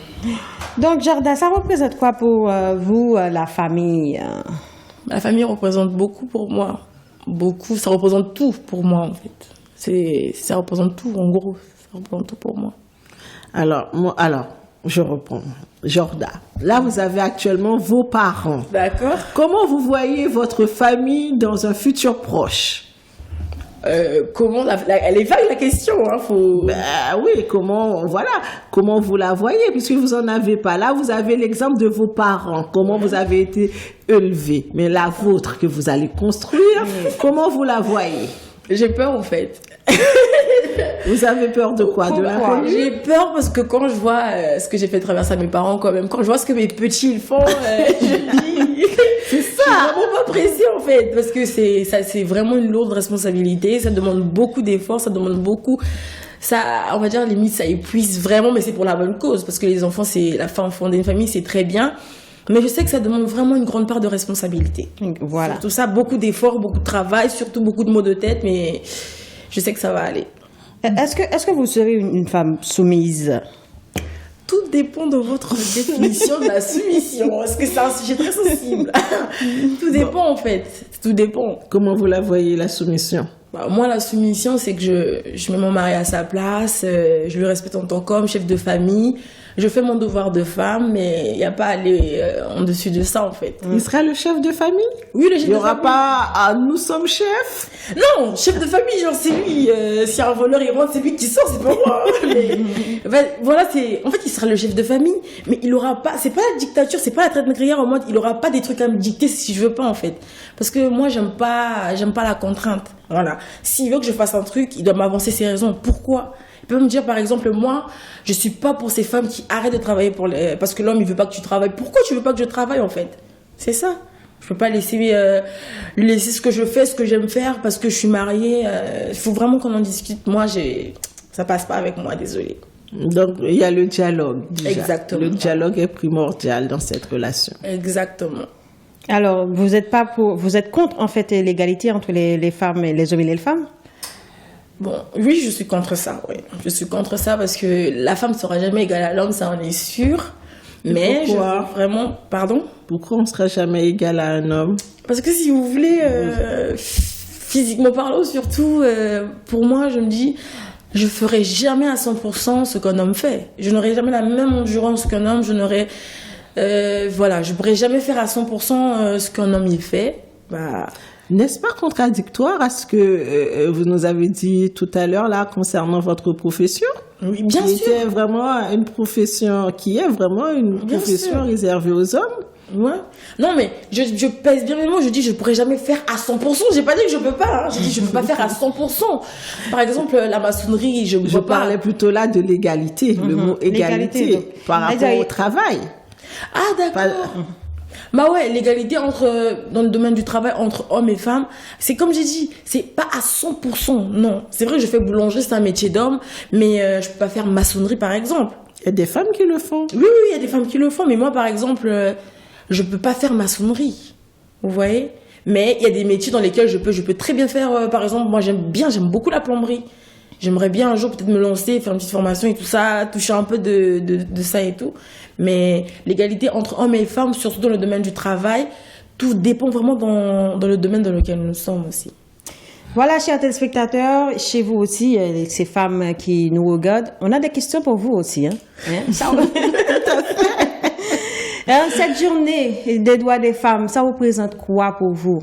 Donc, Jordan, ça représente quoi pour vous, la famille? La famille représente beaucoup pour moi. Beaucoup, ça représente tout pour moi, en fait. Ça représente tout, en gros. Ça représente tout pour moi. Alors, je reprends. Jordan, là, vous avez actuellement vos parents. D'accord. Comment vous voyez votre famille dans un futur proche? Comment elle est vague la question, hein, faut. Oui, comment vous la voyez, puisque vous en avez pas. Là, vous avez l'exemple de vos parents, comment vous avez été élevés, mais la vôtre que vous allez construire, comment vous la voyez? J'ai peur en fait. Vous avez peur de quoi? De l'inconnu? J'ai peur parce que quand je vois ce que j'ai fait traverser à mes parents, quand même, quand je vois ce que mes petits ils font, je dis, c'est ça. Je suis vraiment pas pressée en fait, parce que c'est vraiment une lourde responsabilité. Ça demande beaucoup d'efforts, ça demande beaucoup. Ça, on va dire limite, ça épuise vraiment, mais c'est pour la bonne cause, parce que les enfants, c'est la femme fonder une famille, c'est très bien. Mais je sais que ça demande vraiment une grande part de responsabilité. Voilà. Surtout ça, beaucoup d'efforts, beaucoup de travail, surtout beaucoup de maux de tête, mais je sais que ça va aller. Est-ce que vous serez une femme soumise? Tout dépend de votre définition de la soumission. Parce que c'est un sujet très sensible. Tout dépend en fait. Tout dépend. Comment vous la voyez, la soumission? Moi, la soumission, c'est que je mets mon mari à sa place, je le respecte en tant qu'homme, chef de famille. Je fais mon devoir de femme, mais il n'y a pas à aller en dessus de ça, en fait. Il sera le chef de famille? Oui, le chef de famille. Il n'y aura pas nous sommes chefs? Non, chef de famille, genre c'est lui. Si un voleur il rentre, c'est lui qui sort, c'est pas moi. Mais, voilà, en fait, il sera le chef de famille, mais il aura pas, c'est pas la dictature, c'est pas la traite négrière en mode, il aura pas des trucs à me dicter si je veux pas, en fait. Parce que moi, j'aime pas la contrainte. Voilà. S'il veut que je fasse un truc, il doit m'avancer ses raisons. Pourquoi? Il peut me dire, par exemple, moi, je suis pas pour ces femmes qui arrêtent de travailler parce que l'homme, il veut pas que tu travailles. Pourquoi tu veux pas que je travaille, en fait? C'est ça. Je peux pas lui laisser ce que je fais, ce que j'aime faire parce que je suis mariée. Il faut vraiment qu'on en discute. Moi, ça passe pas avec moi, désolée. Donc, il y a le dialogue. Déjà. Exactement. Le dialogue est primordial dans cette relation. Exactement. Alors, vous êtes contre, en fait, l'égalité entre les femmes et les hommes et les femmes? Bon, oui, je suis contre ça, oui. Je suis contre ça parce que la femme ne sera jamais égale à l'homme, ça en est sûr. Mais je veux vraiment... Pardon? Pourquoi on ne sera jamais égal à un homme? Parce que si vous voulez, physiquement parlant, surtout, pour moi, je me dis, je ferai jamais à 100% ce qu'un homme fait. Je n'aurai jamais la même endurance qu'un homme, je ne pourrai jamais faire à 100% ce qu'un homme y fait. N'est-ce pas contradictoire à ce que vous nous avez dit tout à l'heure là concernant votre profession? Oui, bien sûr. Qui est vraiment une profession réservée aux hommes. Ouais. Non, mais je pèse bien mes mots. Je dis je pourrais jamais faire à 100%. J'ai pas dit que je peux pas. Hein. J'ai dit je peux pas faire à 100%. Par exemple, la maçonnerie, je parlais plutôt là de l'égalité, le mot égalité par rapport au travail. Ah d'accord. Bah ouais, l'égalité dans le domaine du travail entre hommes et femmes, c'est comme j'ai dit, c'est pas à 100%, non. C'est vrai que je fais boulangerie, c'est un métier d'homme, mais je peux pas faire maçonnerie par exemple. Il y a des femmes qui le font. Oui, il y a des femmes qui le font, mais moi par exemple, je peux pas faire maçonnerie. Vous voyez? Mais il y a des métiers dans lesquels je peux très bien faire, par exemple, moi j'aime beaucoup la plomberie. J'aimerais bien un jour peut-être me lancer, faire une petite formation et tout ça, toucher un peu de ça et tout. Mais l'égalité entre hommes et femmes, surtout dans le domaine du travail, tout dépend vraiment dans le domaine dans lequel nous sommes aussi. Voilà, chers téléspectateurs, chez vous aussi, ces femmes qui nous regardent, on a des questions pour vous aussi. Cette journée des droits des femmes, ça représente quoi pour vous?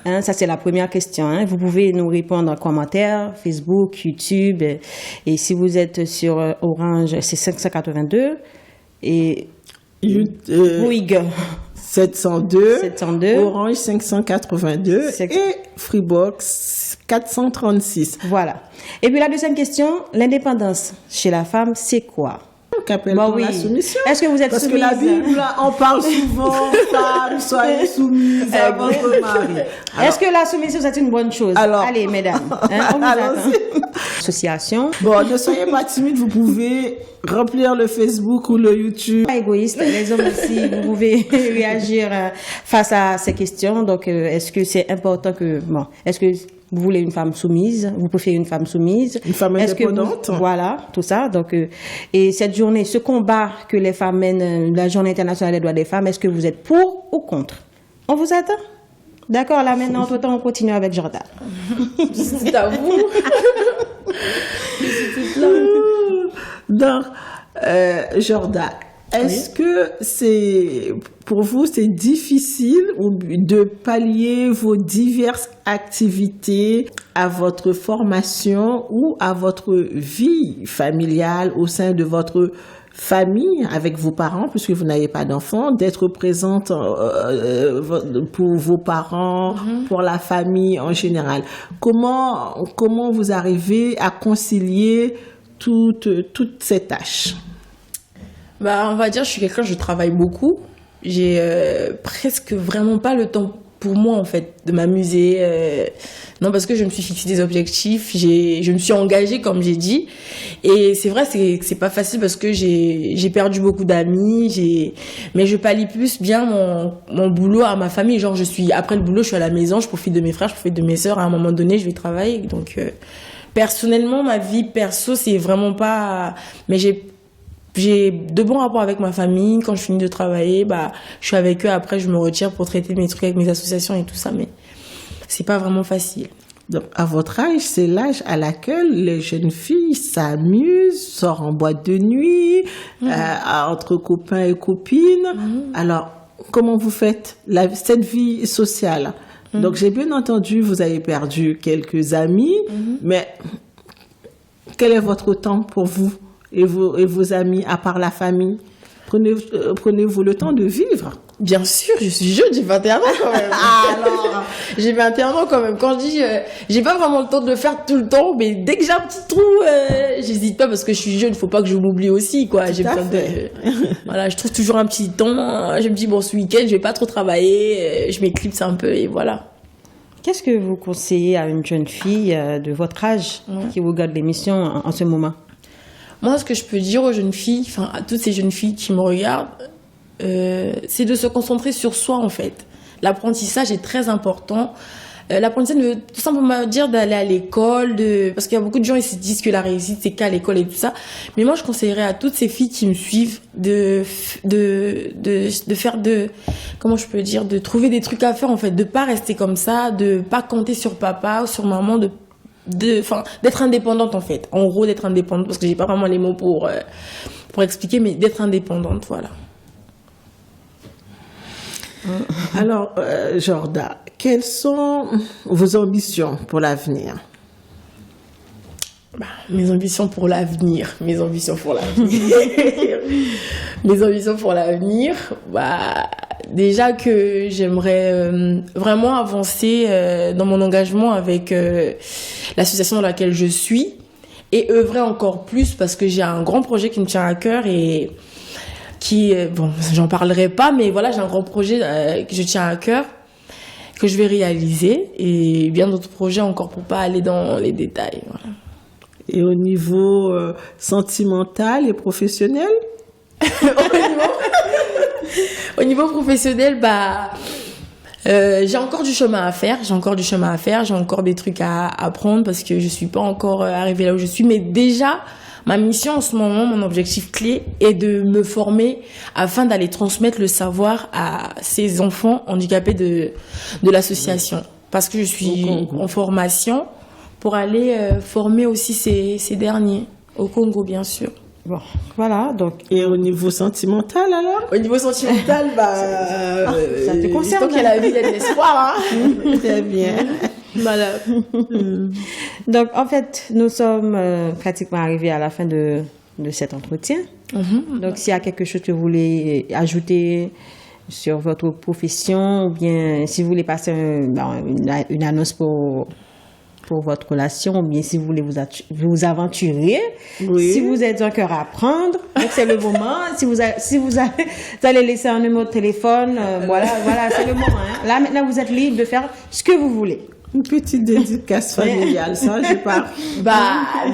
Ça, c'est la première question. Vous pouvez nous répondre en commentaire, Facebook, YouTube. Et si vous êtes sur Orange, c'est 582. Et Bouygues 702, Orange 582 et Freebox 436. Voilà. Et puis la deuxième question, l'indépendance chez la femme, c'est quoi? La soumission. Est-ce que vous êtes soumise? Parce que la Bible, là, on parle souvent, femmes, soyez soumises à votre mari. Est-ce que la soumission, c'est une bonne chose? Allez, mesdames, on vous attend. Association. Bon, ne soyez pas timide, vous pouvez remplir le Facebook ou le YouTube. Pas égoïste, les hommes aussi, vous pouvez réagir face à ces questions. Donc, est-ce que c'est important est-ce que vous voulez une femme soumise? Vous préférez une femme soumise? Une femme indépendante? Voilà, tout ça. Donc, et cette journée, ce combat que les femmes mènent, la Journée internationale des droits des femmes, est-ce que vous êtes pour ou contre? On vous attend? D'accord, là maintenant, entre-temps, on continue avec Jordan. C'est à vous. Donc, Jordan, Est-ce que pour vous, c'est difficile de pallier vos diverses activités à votre formation ou à votre vie familiale au sein de votre famille avec vos parents, puisque vous n'avez pas d'enfants, d'être présente pour vos parents, pour la famille en général? Comment vous arrivez à concilier toutes ces tâches? On va dire, je travaille beaucoup. J'ai presque vraiment pas le temps pour moi, en fait, de m'amuser. Non, parce que je me suis fixé des objectifs, je me suis engagée, comme j'ai dit. Et c'est vrai, c'est pas facile parce que j'ai perdu beaucoup d'amis, mais je pallie plus bien mon boulot à ma famille. Genre, après le boulot, je suis à la maison, je profite de mes frères, je profite de mes sœurs. À un moment donné, je vais travailler. Donc, personnellement, ma vie perso, c'est vraiment pas, mais j'ai de bons rapports avec ma famille. Quand je finis de travailler, je suis avec eux. Après, je me retire pour traiter mes trucs avec mes associations et tout ça. Mais c'est pas vraiment facile. Donc, à votre âge, c'est l'âge à laquelle les jeunes filles s'amusent, sortent en boîte de nuit, entre copains et copines. Alors, comment vous faites cette vie sociale? Donc, j'ai bien entendu, vous avez perdu quelques amis, mais quel est votre temps pour vous et vos amis, à part la famille? Prenez-vous le temps de vivre? Bien sûr, je suis jeune, j'ai 21 ans quand même. Alors, j'ai 21 ans quand même. Quand je dis, j'ai pas vraiment le temps de le faire tout le temps, mais dès que j'ai un petit trou, j'hésite pas parce que je suis jeune, faut pas que je m'oublie aussi, quoi. J'ai besoin voilà, je trouve toujours un petit temps. Je me dis, bon, ce week-end, je vais pas trop travailler, je m'éclipse un peu et voilà. Qu'est-ce que vous conseillez à une jeune fille de votre âge qui regarde l'émission en ce moment? Moi, ce que je peux dire aux jeunes filles, enfin, à toutes ces jeunes filles qui me regardent, c'est de se concentrer sur soi, en fait. L'apprentissage est très important. L'apprentissage veut tout simplement dire d'aller à l'école, parce qu'il y a beaucoup de gens qui se disent que la réussite, c'est qu'à l'école et tout ça. Mais moi, je conseillerais à toutes ces filles qui me suivent de faire comment je peux dire, de trouver des trucs à faire, en fait, de pas rester comme ça, de pas compter sur papa ou sur maman, d'être indépendante, en fait. En gros, d'être indépendante, parce que j'ai pas vraiment les mots pour expliquer, mais d'être indépendante, voilà. Alors, Jorda, quelles sont vos ambitions pour l'avenir? Mes ambitions pour l'avenir. Déjà que j'aimerais vraiment avancer dans mon engagement avec l'association dans laquelle je suis et œuvrer encore plus parce que j'ai un grand projet qui me tient à cœur et j'en parlerai pas, mais voilà, j'ai un grand projet que je tiens à cœur, que je vais réaliser et bien d'autres projets encore pour pas aller dans les détails. Voilà. Et au niveau sentimental et professionnel? Au niveau professionnel, j'ai encore du chemin à faire, j'ai encore des trucs à apprendre parce que je suis pas encore arrivée là où je suis, mais déjà, ma mission en ce moment, mon objectif clé est de me former afin d'aller transmettre le savoir à ces enfants handicapés de l'association. Parce que je suis en formation pour aller former aussi ces derniers, au Congo bien sûr. Bon, voilà, donc... Et au niveau sentimental, alors? Au niveau sentimental, ça te concerne. Tant qu'il y a la vie, il y a de l'espoir, hein. Très bien. Voilà. Donc, en fait, nous sommes pratiquement arrivés à la fin de cet entretien. Donc, s'il y a quelque chose que vous voulez ajouter sur votre profession, ou bien si vous voulez passer une annonce pour votre relation, ou bien si vous voulez vous aventurer, si vous êtes un cœur à prendre, donc c'est le moment. Si vous allez laisser un numéro de téléphone, voilà, c'est le moment. Hein. Là, maintenant, vous êtes libre de faire ce que vous voulez. Une petite dédicace familiale, ça, je pas.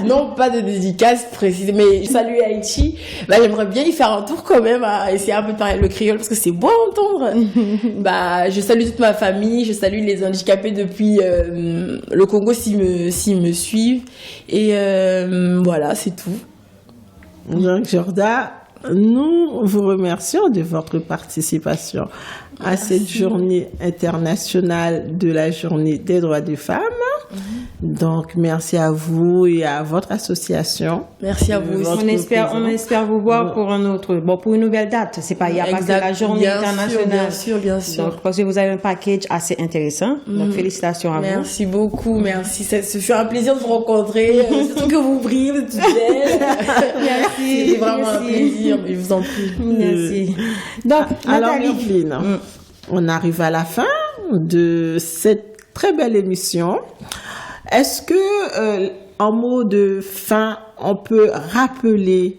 Non, pas de dédicace précise, mais salut Haïti. J'aimerais bien y faire un tour quand même, essayer un peu de parler le créole parce que c'est beau à entendre. Je salue toute ma famille, je salue les handicapés depuis le Congo s'ils me suivent. Et voilà, c'est tout. Donc, Jorda, nous vous remercions de votre participation à cette journée internationale de la journée des droits des femmes. Donc, merci à vous et à votre association. Merci à vous aussi. On espère vous voir pour pour une nouvelle date. C'est pas, il y a pas que la journée internationale. Bien sûr. Donc, parce que vous avez un package assez intéressant. Donc, félicitations à vous. Merci beaucoup, merci. Ce fut un plaisir de vous rencontrer. Surtout que vous brillez, vous êtes toute belle. Merci. C'est vraiment un plaisir, je vous en prie. Merci. Donc, alors, Nathalie. Evelyne, on arrive à la fin de cette très belle émission. Est-ce que, en mot de fin, on peut rappeler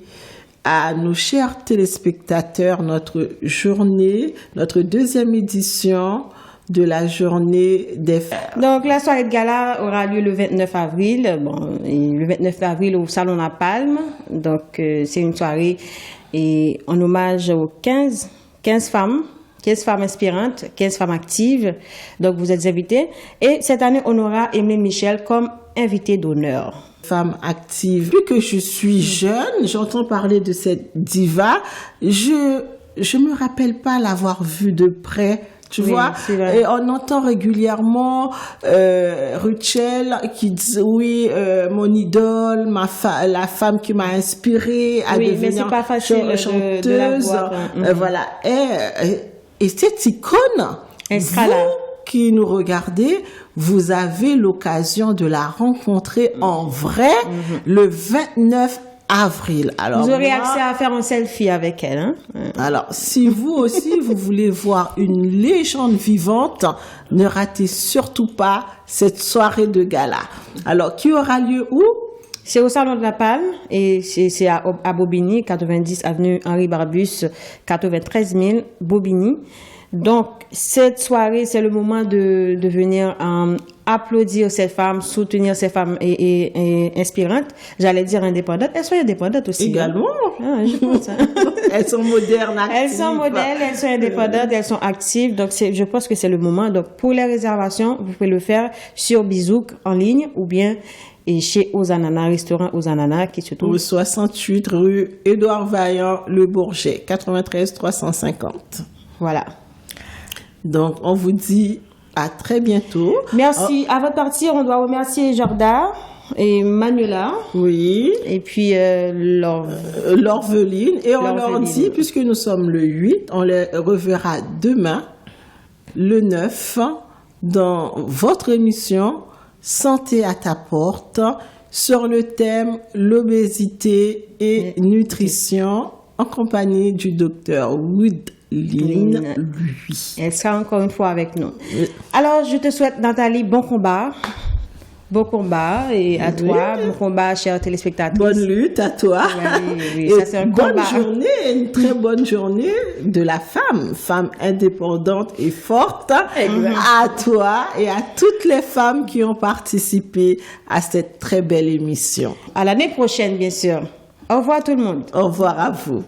à nos chers téléspectateurs notre journée, notre deuxième édition de la journée des femmes? Donc, la soirée de gala aura lieu le 29 avril. Le 29 avril au Salon La Palme. Donc, c'est une soirée en hommage aux 15 femmes. 15 femmes inspirantes, 15 femmes actives. Donc, vous êtes invités. Et cette année, on aura Aimée Michel comme invitée d'honneur. Femme active. Depuis que je suis jeune, j'entends parler de cette diva. Je me rappelle pas l'avoir vue de près. Tu vois, et on entend régulièrement Rachel qui dit oui, mon idole, la femme qui m'a inspirée à devenir chanteuse. De la voir. Voilà. Et cette icône, vous qui nous regardez, vous avez l'occasion de la rencontrer en vrai le 29 avril. Alors, vous aurez accès à faire un selfie avec elle. Hein? Alors, si vous aussi, vous voulez voir une légende vivante, ne ratez surtout pas cette soirée de gala. Alors, qui aura lieu où? C'est au Salon de la Palme et c'est à Bobigny, 90 avenue Henri Barbus, 93 000 Bobigny. Donc, cette soirée, c'est le moment de venir applaudir ces femmes, soutenir ces femmes et inspirantes. J'allais dire indépendantes. Elles sont indépendantes aussi. Également. Hein? Je pense. Hein. Elles sont modernes, actives. Elles sont modèles, elles sont indépendantes, elles sont actives. Donc, je pense que c'est le moment. Donc, pour les réservations, vous pouvez le faire sur Bizouk en ligne ou bien chez Ozanana, restaurant Ozanana qui se trouve au 68 rue Édouard Vaillant, Le Bourget, 93 350. Voilà. Donc, on vous dit à très bientôt. Merci. Avant de partir, on doit remercier Jorda et Manuela. Oui. Et puis L'Orveline. Et on leur dit, puisque nous sommes le 8, on les reverra demain, le 9, dans votre émission Santé à ta porte, sur le thème l'obésité et nutrition, en compagnie du docteur Woodline, lui. Elle sera encore une fois avec nous. Alors, je te souhaite, Nathalie, bon combat. Bon combat et à toi, bon combat, chers téléspectateurs. Bonne lutte à toi. Oui, et ça c'est un bonne combat. Journée, une très bonne journée de la femme indépendante et forte. À toi et à toutes les femmes qui ont participé à cette très belle émission. À l'année prochaine, bien sûr. Au revoir tout le monde. Au revoir à vous.